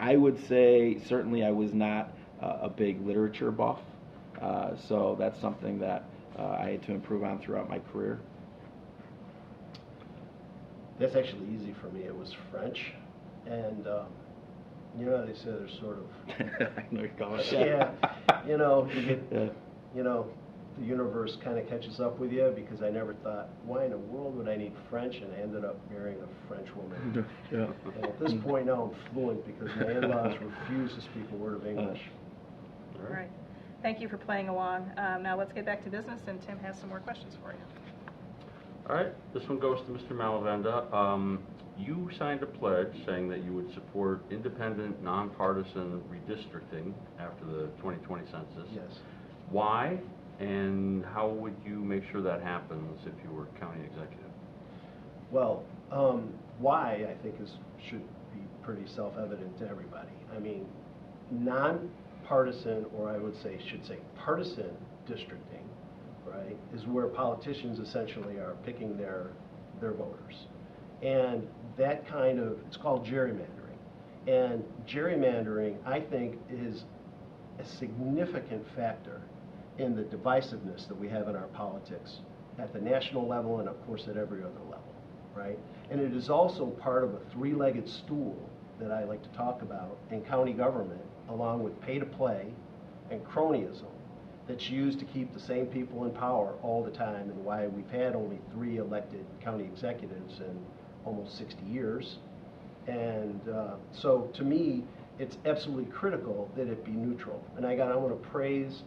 I would say certainly I was not a big literature buff. So that's something that I had to improve on throughout my career. That's actually easy for me. It was French, and you know how they say there's sort of I know you're going. yeah, you know, you get, Yeah. you know, the universe kind of catches up with you because I never thought, why in the world would I need French? And I ended up marrying a French woman. Yeah. And at this point now I'm fluent because my in-laws refuse to speak a word of English. All right. Thank you for playing along. Now let's get back to business, and Tim has some more questions for you. All right, this one goes to Mr. Malavenda. You signed a pledge saying that you would support independent, nonpartisan redistricting after the 2020 census. Yes. Why, and how would you make sure that happens if you were county executive? Well, why I think should be pretty self-evident to everybody. I mean, non-partisan, or I should say partisan districting, right, is where politicians essentially are picking their voters. And that kind of, it's called gerrymandering. And gerrymandering, I think, is a significant factor in the divisiveness that we have in our politics at the national level and, of course, at every other level, right? And it is also part of a three-legged stool that I like to talk about in county government, along with pay-to-play and cronyism, that's used to keep the same people in power all the time, and why we've had only 3 elected county executives in almost 60 years. And so to me, it's absolutely critical that it be neutral. And I want to praise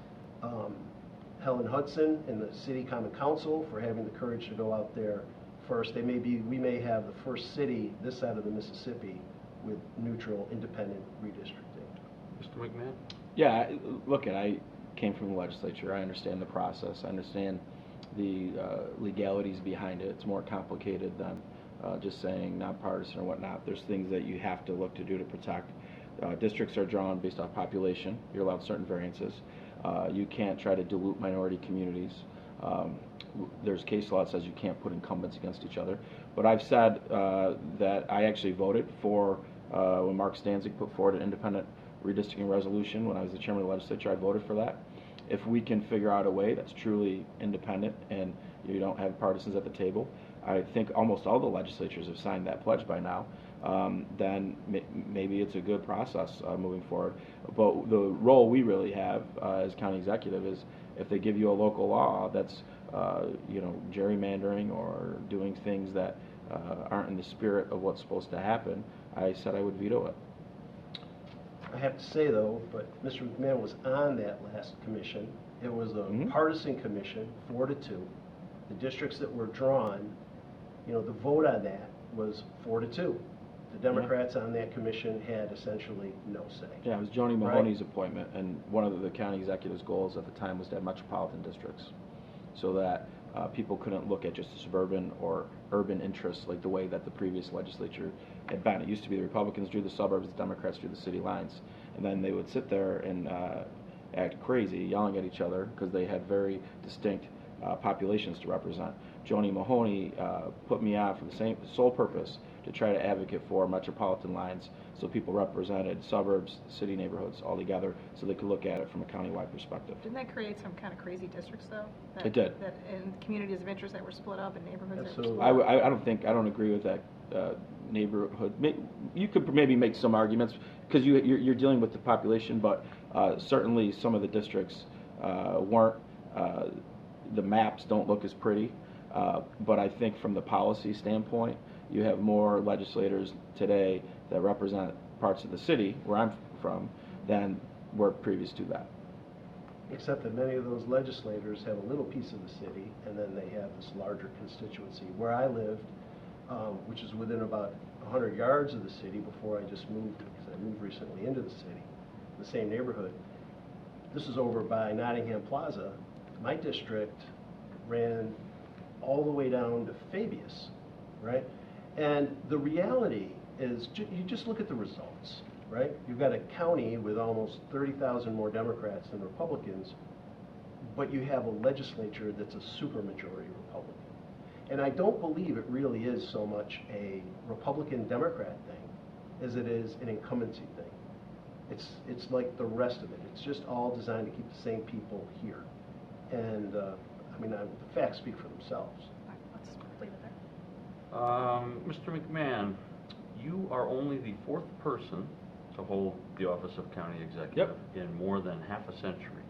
Helen Hudson and the City Common Council for having the courage to go out there first. We may have the first city this side of the Mississippi with neutral, independent redistricting. Mr. McMahon? Yeah, look, I came from the legislature. I understand the process. I understand the legalities behind it. It's more complicated than just saying nonpartisan or whatnot. There's things that you have to look to do to protect. Districts are drawn based off population. You're allowed certain variances. You can't try to dilute minority communities. There's case law that says you can't put incumbents against each other. But I've said that I actually voted for, when Mark Stanzik put forward an independent redistricting resolution when I was the chairman of the legislature, I voted for that. If we can figure out a way that's truly independent and you don't have partisans at the table, I think almost all the legislatures have signed that pledge by now, then maybe it's a good process moving forward. But the role we really have as county executive is if they give you a local law that's gerrymandering or doing things that aren't in the spirit of what's supposed to happen, I said I would veto it. I have to say, though, but Mr. McMahon was on that last commission. It was a partisan commission, 4-2. The districts that were drawn, the vote on that was 4-2. The Democrats on that commission had essentially no say. Yeah, it was Joni Mahoney's appointment, and one of the county executive's goals at the time was to have metropolitan districts, so that people couldn't look at just suburban or urban interests like the way that the previous legislature had been. It used to be the Republicans drew the suburbs, the Democrats drew the city lines, and then they would sit there and act crazy, yelling at each other because they had very distinct populations to represent. Joni Mahoney put me on for the sole purpose to try to advocate for metropolitan lines so people represented suburbs, city neighborhoods all together so they could look at it from a countywide perspective. Didn't that create some kind of crazy districts, though? It did. That in communities of interest that were split up and neighborhoods that were Absolutely. split up? I don't agree with that neighborhood. You could maybe make some arguments because you're dealing with the population, but certainly some of the districts weren't, the maps don't look as pretty, but I think from the policy standpoint, you have more legislators today that represent parts of the city where I'm from than were previous to that. Except that many of those legislators have a little piece of the city, and then they have this larger constituency. Where I lived, which is within about 100 yards of the city before I just moved, because I moved recently into the city, the same neighborhood. This is over by Nottingham Plaza. My district ran all the way down to Fabius, right? And the reality is, you just look at the results, right? You've got a county with almost 30,000 more Democrats than Republicans, but you have a legislature that's a supermajority Republican. And I don't believe it really is so much a Republican-Democrat thing as it is an incumbency thing. It's like the rest of it. It's just all designed to keep the same people here. And I mean, the facts speak for themselves. All right, let's leave it there. Mr. McMahon, you are only the 4th person to hold the office of county executive in more than half a century.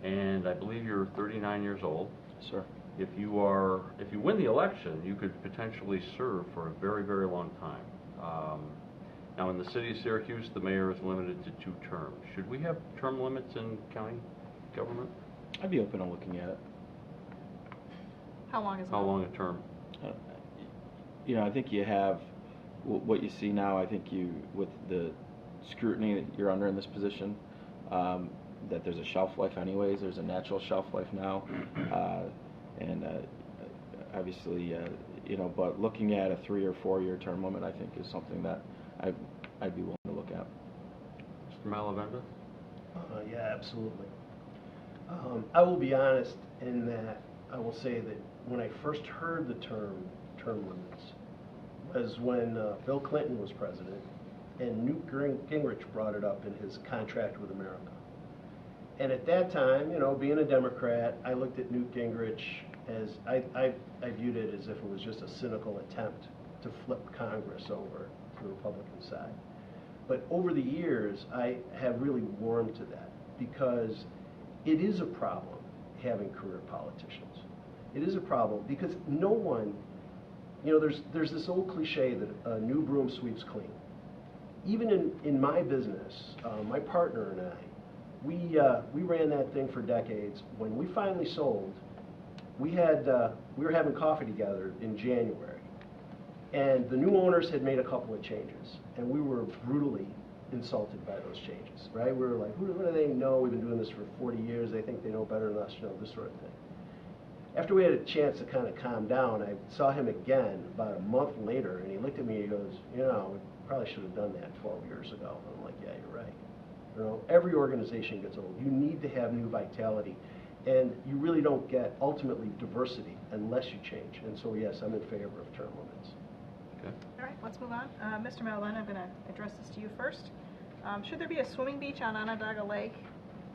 And I believe you're 39 years old. Sir. If you win the election, you could potentially serve for a very, very long time. Now, in the city of Syracuse, the mayor is limited to 2 terms. Should we have term limits in county government? I'd be open to looking at it. How long is it? How long a term? You know, I think you have what you see now. I think with the scrutiny that you're under in this position, that there's a shelf life anyways. There's a natural shelf life now, and obviously, you know. But looking at a 3 or 4 year term limit, I think, is something that I'd be willing to look at. Mr. Malavenda? Yeah, absolutely. I will be honest in that I will say that when I first heard the term limits was when Bill Clinton was president, and Newt Gingrich brought it up in his contract with America. And at that time, you know, being a Democrat, I looked at Newt Gingrich as, I viewed it as if it was just a cynical attempt to flip Congress over to the Republican side. But over the years, I have really warmed to that, because it is a problem having career politicians. It is a problem because no one, you know, there's this old cliche that a new broom sweeps clean. Even in my business, my partner and I, we ran that thing for decades. When we finally sold, we were having coffee together in January, and the new owners had made a couple of changes, and we were brutally insulted by those changes, right? We were like, what do they know? We've been doing this for 40 years. They think they know better than us, you know, this sort of thing. After we had a chance to kind of calm down, I saw him again about a month later, and he looked at me and he goes, you know, we probably should have done that 12 years ago. And I'm like, yeah, you're right. You know, every organization gets old. You need to have new vitality, and you really don't get, ultimately, diversity unless you change. And so, yes, I'm in favor of term limits. Okay. All right, let's move on. Mr. Malavenda, I'm going to address this to you first. Should there be a swimming beach on Onondaga Lake?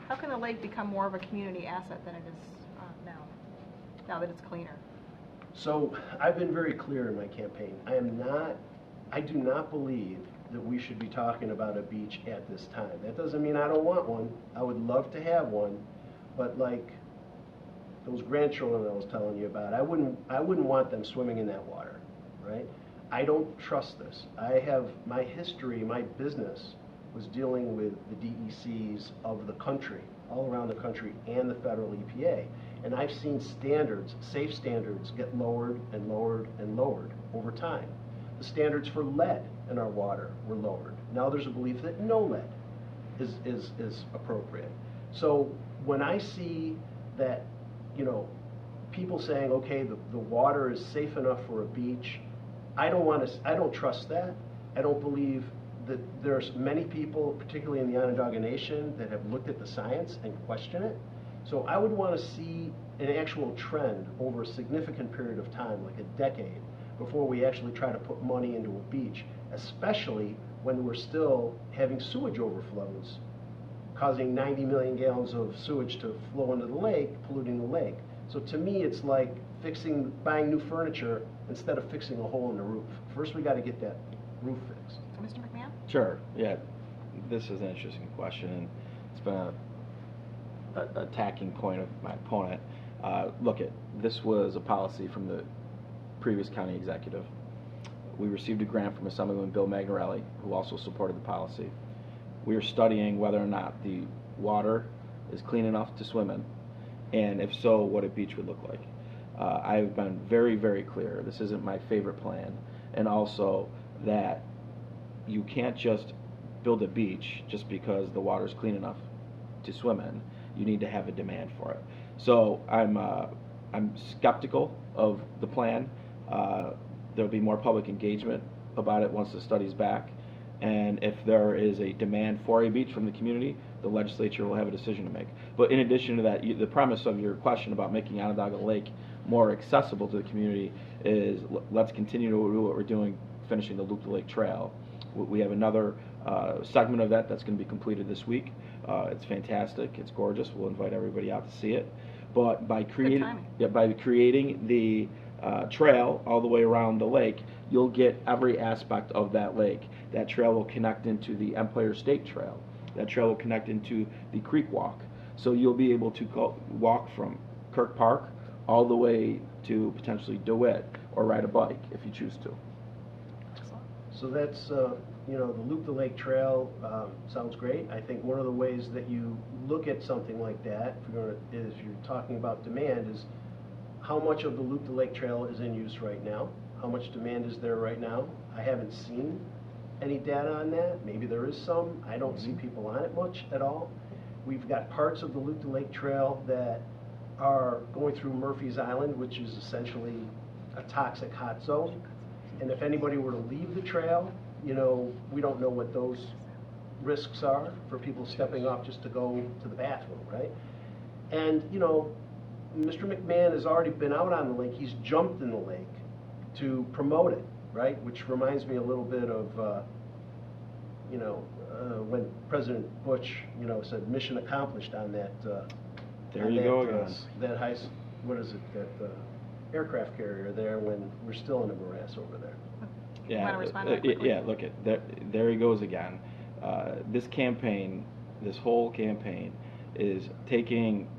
How can the lake become more of a community asset than it is now that it's cleaner? So I've been very clear in my campaign. I do not believe that we should be talking about a beach at this time. That doesn't mean I don't want one. I would love to have one, but like those grandchildren I was telling you about, I wouldn't want them swimming in that water, right? I don't trust this. I have my history, my business was dealing with the DECs of the country, all around the country, and the federal EPA. And I've seen standards, safe standards, get lowered and lowered and lowered over time. The standards for lead in our water were lowered. Now there's a belief that no lead is appropriate. So when I see that, you know, people saying, okay, the water is safe enough for a beach, I don't trust that. I don't believe that there's many people, particularly in the Onondaga Nation, that have looked at the science and question it. So I would want to see an actual trend over a significant period of time, like a decade, before we actually try to put money into a beach, especially when we're still having sewage overflows, causing 90 million gallons of sewage to flow into the lake, polluting the lake. So to me, it's like buying new furniture instead of fixing a hole in the roof. First, we got to get that roof fixed. Mr. McMahon? Sure. Yeah, this is an interesting question, and it's been attacking point of my opponent. This was a policy from the previous county executive. We received a grant from Assemblyman Bill Magnarelli, who also supported the policy. We are studying whether or not the water is clean enough to swim in, and if so, what a beach would look like. I've been very, very clear, this isn't my favorite plan, and also that you can't just build a beach just because the water is clean enough to swim in. You need to have a demand for it. So I'm skeptical of the plan. There'll be more public engagement about it once the study's back, and if there is a demand for a beach from the community, the legislature will have a decision to make. But in addition to that, the premise of your question about making Onondaga Lake more accessible to the community is let's continue to do what we're doing, finishing the Loop the Lake Trail. We have another segment of that that's going to be completed this week. It's fantastic. It's gorgeous. We'll invite everybody out to see it. But by creating the trail all the way around the lake, you'll get every aspect of that lake. That trail will connect into the Empire State Trail. That trail will connect into the Creek Walk. So you'll be able to walk from Kirk Park all the way to potentially DeWitt, or ride a bike if you choose to. So that's, the Loop the Lake Trail sounds great. I think one of the ways that you look at something like that, if you're talking about demand, is how much of the Loop the Lake Trail is in use right now? How much demand is there right now? I haven't seen any data on that. Maybe there is some. I don't see people on it much at all. We've got parts of the Loop the Lake Trail that are going through Murphy's Island, which is essentially a toxic hot zone. And if anybody were to leave the trail, we don't know what those risks are for people stepping off just to go to the bathroom, right? And, Mr. McMahon has already been out on the lake. He's jumped in the lake to promote it, right? Which reminds me a little bit of, when President Bush, said mission accomplished on that. There you go again. That that aircraft carrier there when we're still in a morass over there. You want to respond to that quickly? Yeah, there he goes again. This whole campaign is taking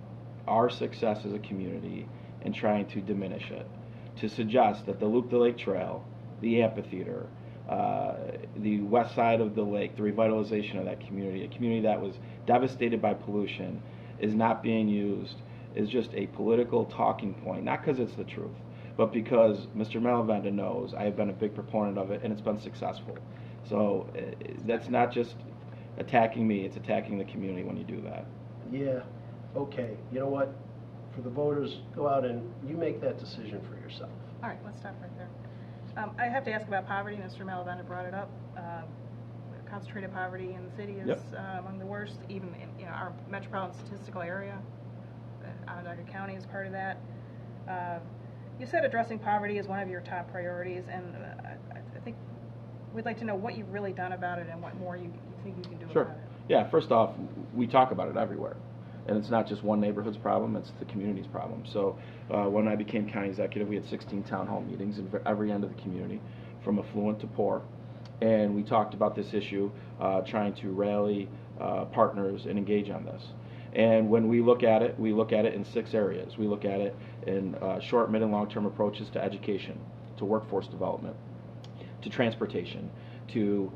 our success as a community and trying to diminish it, to suggest that the Loop the Lake Trail, the amphitheater, the west side of the lake, the revitalization of that community, a community that was devastated by pollution, is not being used, is just a political talking point, not because it's the truth, but because Mr. Malavenda knows I have been a big proponent of it and it's been successful. So that's not just attacking me, it's attacking the community when you do that. Yeah, okay. You know what? For the voters, go out and you make that decision for yourself. All right, let's stop right there. I have to ask about poverty. Mr. Malavenda brought it up. Concentrated poverty in the city is among the worst, even in our metropolitan statistical area. Onondaga County is part of that. You said addressing poverty is one of your top priorities, and I think we'd like to know what you've really done about it and what more you think you can do about it. Yeah, first off, we talk about it everywhere. And it's not just one neighborhood's problem, it's the community's problem. So when I became county executive, we had 16 town hall meetings in every end of the community, from affluent to poor. And we talked about this issue, trying to rally partners and engage on this. And when we look at it in 6 areas. We look at it in short, mid, and long-term approaches to education, to workforce development, to transportation, to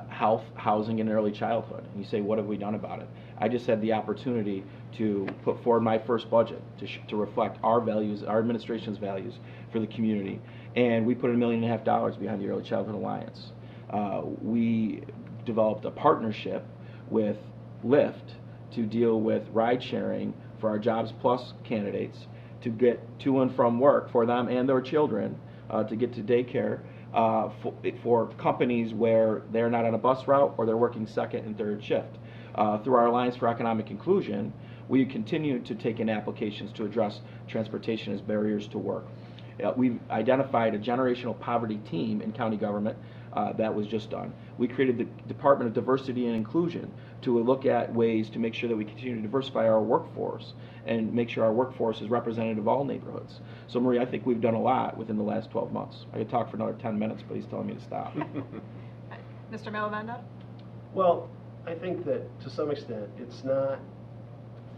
health, housing, and early childhood. And you say, what have we done about it? I just had the opportunity to put forward my first budget to reflect our values, our administration's values for the community. And we put $1.5 million behind the Early Childhood Alliance. We developed a partnership with Lyft to deal with ride sharing for our Jobs Plus candidates to get to and from work for them and their children, to get to daycare, for companies where they're not on a bus route or they're working second and third shift. Through our Alliance for Economic Inclusion, we continue to take in applications to address transportation as barriers to work. We've identified a generational poverty team in county government that was just done. We created the Department of Diversity and Inclusion to look at ways to make sure that we continue to diversify our workforce and make sure our workforce is representative of all neighborhoods. So, Marie, I think we've done a lot within the last 12 months. I could talk for another 10 minutes, but he's telling me to stop. Mr. Malavenda? Well, I think that to some extent it's not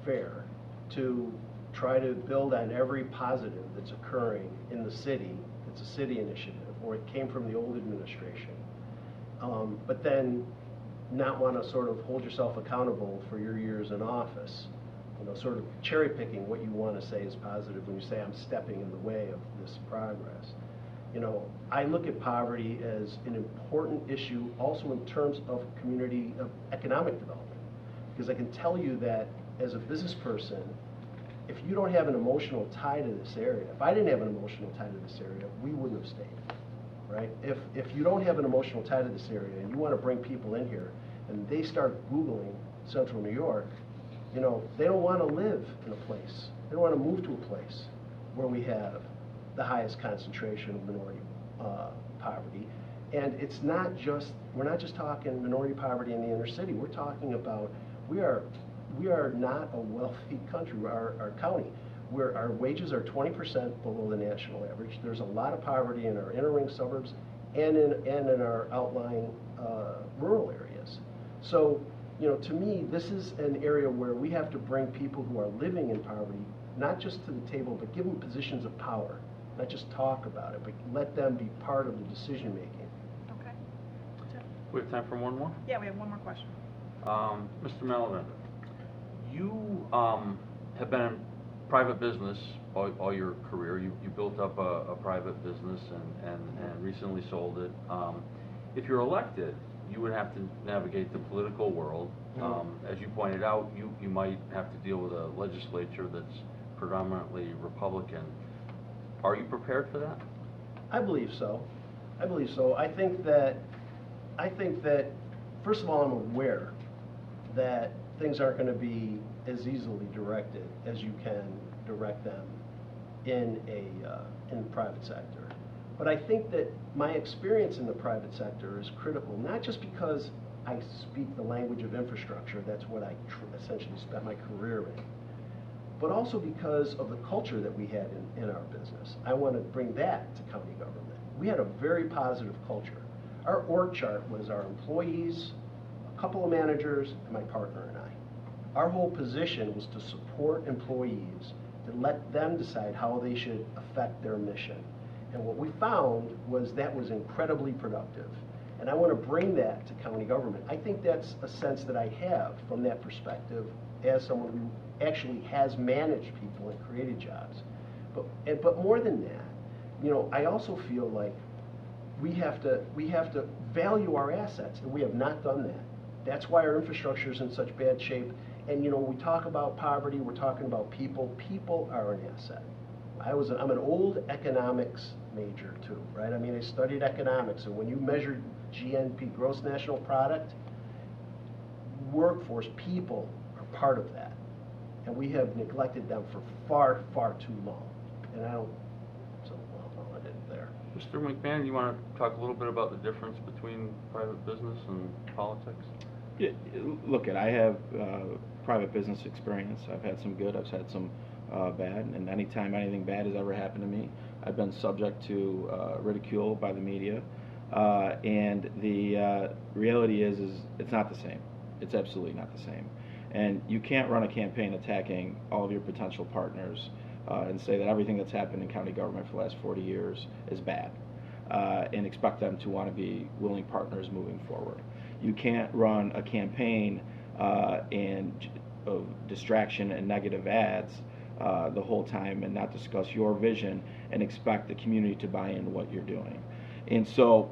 fair to try to build on every positive that's occurring in the city. It's a city initiative, or it came from the old administration. But then not want to sort of hold yourself accountable for your years in office. You know, sort of cherry picking what you want to say is positive when you say I'm stepping in the way of this progress. You know, I look at poverty as an important issue also in terms of community, of economic development. Because I can tell you that as a business person, if you don't have an emotional tie to this area, if I didn't have an emotional tie to this area, we wouldn't have stayed, right? If you don't have an emotional tie to this area and you want to bring people in here and they start Googling Central New York, you know, they don't want to live in a place. They don't want to move to a place where we have the highest concentration of minority poverty. And it's not just, we're not just talking minority poverty in the inner city. We're talking about, we are not a wealthy country, our county, where our wages are 20% below the national average. There's a lot of poverty in our inner ring suburbs and in our outlying rural areas. So, you know, to me, this is an area where we have to bring people who are living in poverty, not just to the table, but give them positions of power. Not just talk about it, but let them be part of the decision making. Okay. We have time for one more? Yeah, we have one more question. Mr. Malavenda, you have been in private business all your career. You built up a private business and recently sold it. If you're elected, you would have to navigate the political world. As you pointed out, you might have to deal with a legislature that's predominantly Republican. Are you prepared for that? I believe so. I believe so. I think that, first of all, I'm aware that things aren't going to be as easily directed as you can direct them in the private sector. But I think that my experience in the private sector is critical, not just because I speak the language of infrastructure, that's what I essentially spent my career in, but also because of the culture that we had in our business. I want to bring that to county government. We had a very positive culture. Our org chart was our employees, a couple of managers, and my partner and I. Our whole position was to support employees, to let them decide how they should affect their mission. And what we found was that was incredibly productive. And I want to bring that to county government. I think that's a sense that I have from that perspective as someone who actually has managed people and created jobs. But more than that, you know, I also feel like we have to value our assets, and we have not done that. That's why our infrastructure is in such bad shape. And you know, when we talk about poverty, we're talking about people. People are an asset. I'm an old economics major too, right? I mean, I studied economics, and when you measure GNP, gross national product, workforce, people are part of that. And we have neglected them for far, far too long. And I don't, so I'll end it there. Mr. McMahon, you want to talk a little bit about the difference between private business and politics? Yeah, look, I have private business experience. I've had some good, I've had some bad, and anytime anything bad has ever happened to me, I've been subject to ridicule by the media. And the reality is it's not the same. It's absolutely not the same. And you can't run a campaign attacking all of your potential partners and say that everything that's happened in county government for the last 40 years is bad and expect them to want to be willing partners moving forward. You can't run a campaign of distraction and negative ads the whole time and not discuss your vision and expect the community to buy into what you're doing. And so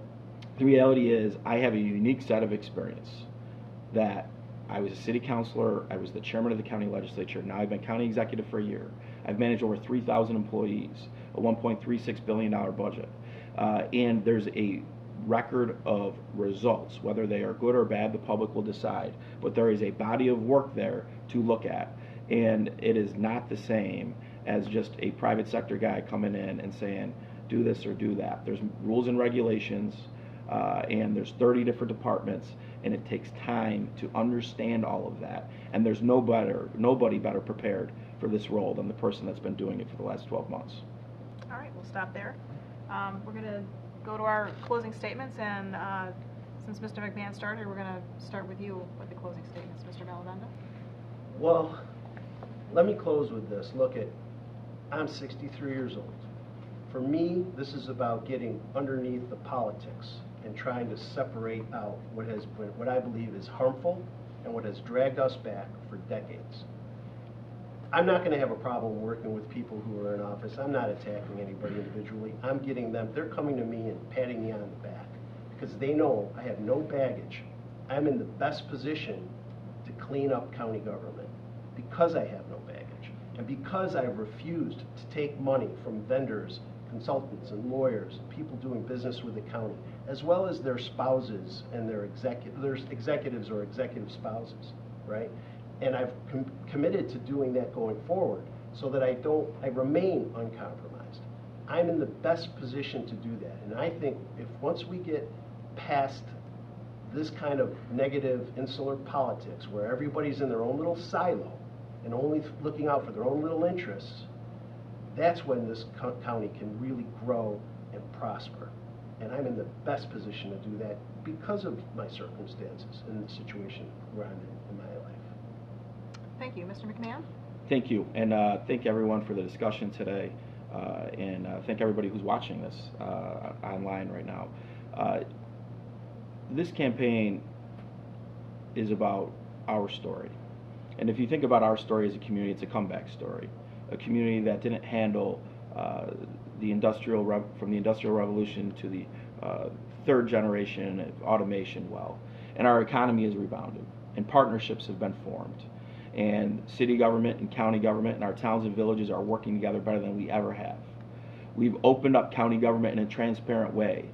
the reality is I have a unique set of experience that I was a city councilor, I was the chairman of the county legislature, now I've been county executive for a year. I've managed over 3,000 employees, a $1.36 billion budget, and there's a record of results. Whether they are good or bad, the public will decide, but there is a body of work there to look at, and it is not the same as just a private sector guy coming in and saying, do this or do that. There's rules and regulations, and there's 30 different departments, and it takes time to understand all of that. And there's nobody better prepared for this role than the person that's been doing it for the last 12 months. All right, we'll stop there. We're going to go to our closing statements, and since Mr. McMahon started, we're going to start with you with the closing statements, Mr. Malavenda. Well, let me close with this. Look at, I'm 63 years old. For me, this is about getting underneath the politics and trying to separate out what I believe is harmful and what has dragged us back for decades. I'm not going to have a problem working with people who are in office. I'm not attacking anybody individually. I'm getting them, they're coming to me and patting me on the back because they know I have no baggage. I'm in the best position to clean up county government because I have no baggage and because I've refused to take money from vendors, consultants and lawyers, people doing business with the county, as well as their spouses and their executives or executive spouses, right? And I've committed to doing that going forward so that I remain uncompromised. I'm in the best position to do that. And I think if once we get past this kind of negative insular politics where everybody's in their own little silo and only looking out for their own little interests, that's when this county can really grow and prosper. And I'm in the best position to do that because of my circumstances and the situation where I'm in my life. Thank you. Mr. McMahon? Thank you, and thank everyone for the discussion today, and thank everybody who's watching this online right now. This campaign is about our story, and if you think about our story as a community, it's a comeback story, a community that didn't handle from the Industrial Revolution to the third generation of automation well, and our economy has rebounded, and partnerships have been formed. And city government and county government and our towns and villages are working together better than we ever have. We've opened up county government in a transparent way.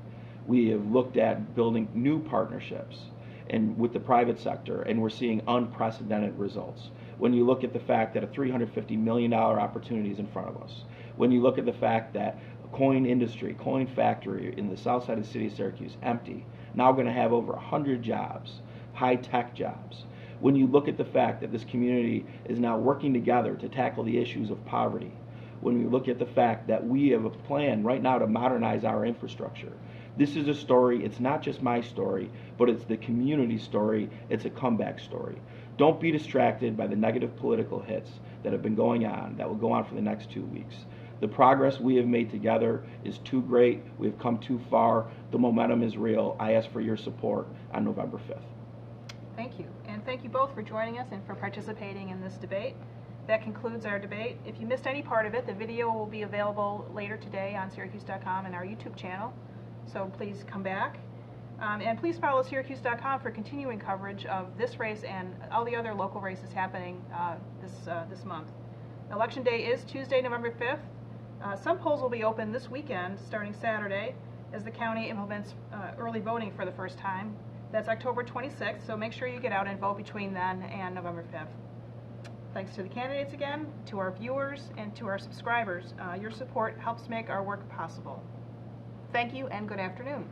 We have looked at building new partnerships and with the private sector, and we're seeing unprecedented results. When you look at the fact that a $350 million opportunity is in front of us, when you look at the fact that a coin factory in the south side of the city of Syracuse, empty, now going to have over 100 jobs, high-tech jobs. When you look at the fact that this community is now working together to tackle the issues of poverty, when we look at the fact that we have a plan right now to modernize our infrastructure, this is a story, it's not just my story, but it's the community story, it's a comeback story. Don't be distracted by the negative political hits that have been going on, that will go on for the next 2 weeks. The progress we have made together is too great, we've come too far, the momentum is real. I ask for your support on November 5th. Thank you. And thank you both for joining us and for participating in this debate. That concludes our debate. If you missed any part of it, the video will be available later today on syracuse.com and our YouTube channel. So please come back. And please follow syracuse.com for continuing coverage of this race and all the other local races happening this month. Election day is Tuesday, November 5th. Some polls will be open this weekend, starting Saturday, as the county implements early voting for the first time. That's October 26th, so make sure you get out and vote between then and November 5th. Thanks to the candidates again, to our viewers, and to our subscribers. Your support helps make our work possible. Thank you and good afternoon.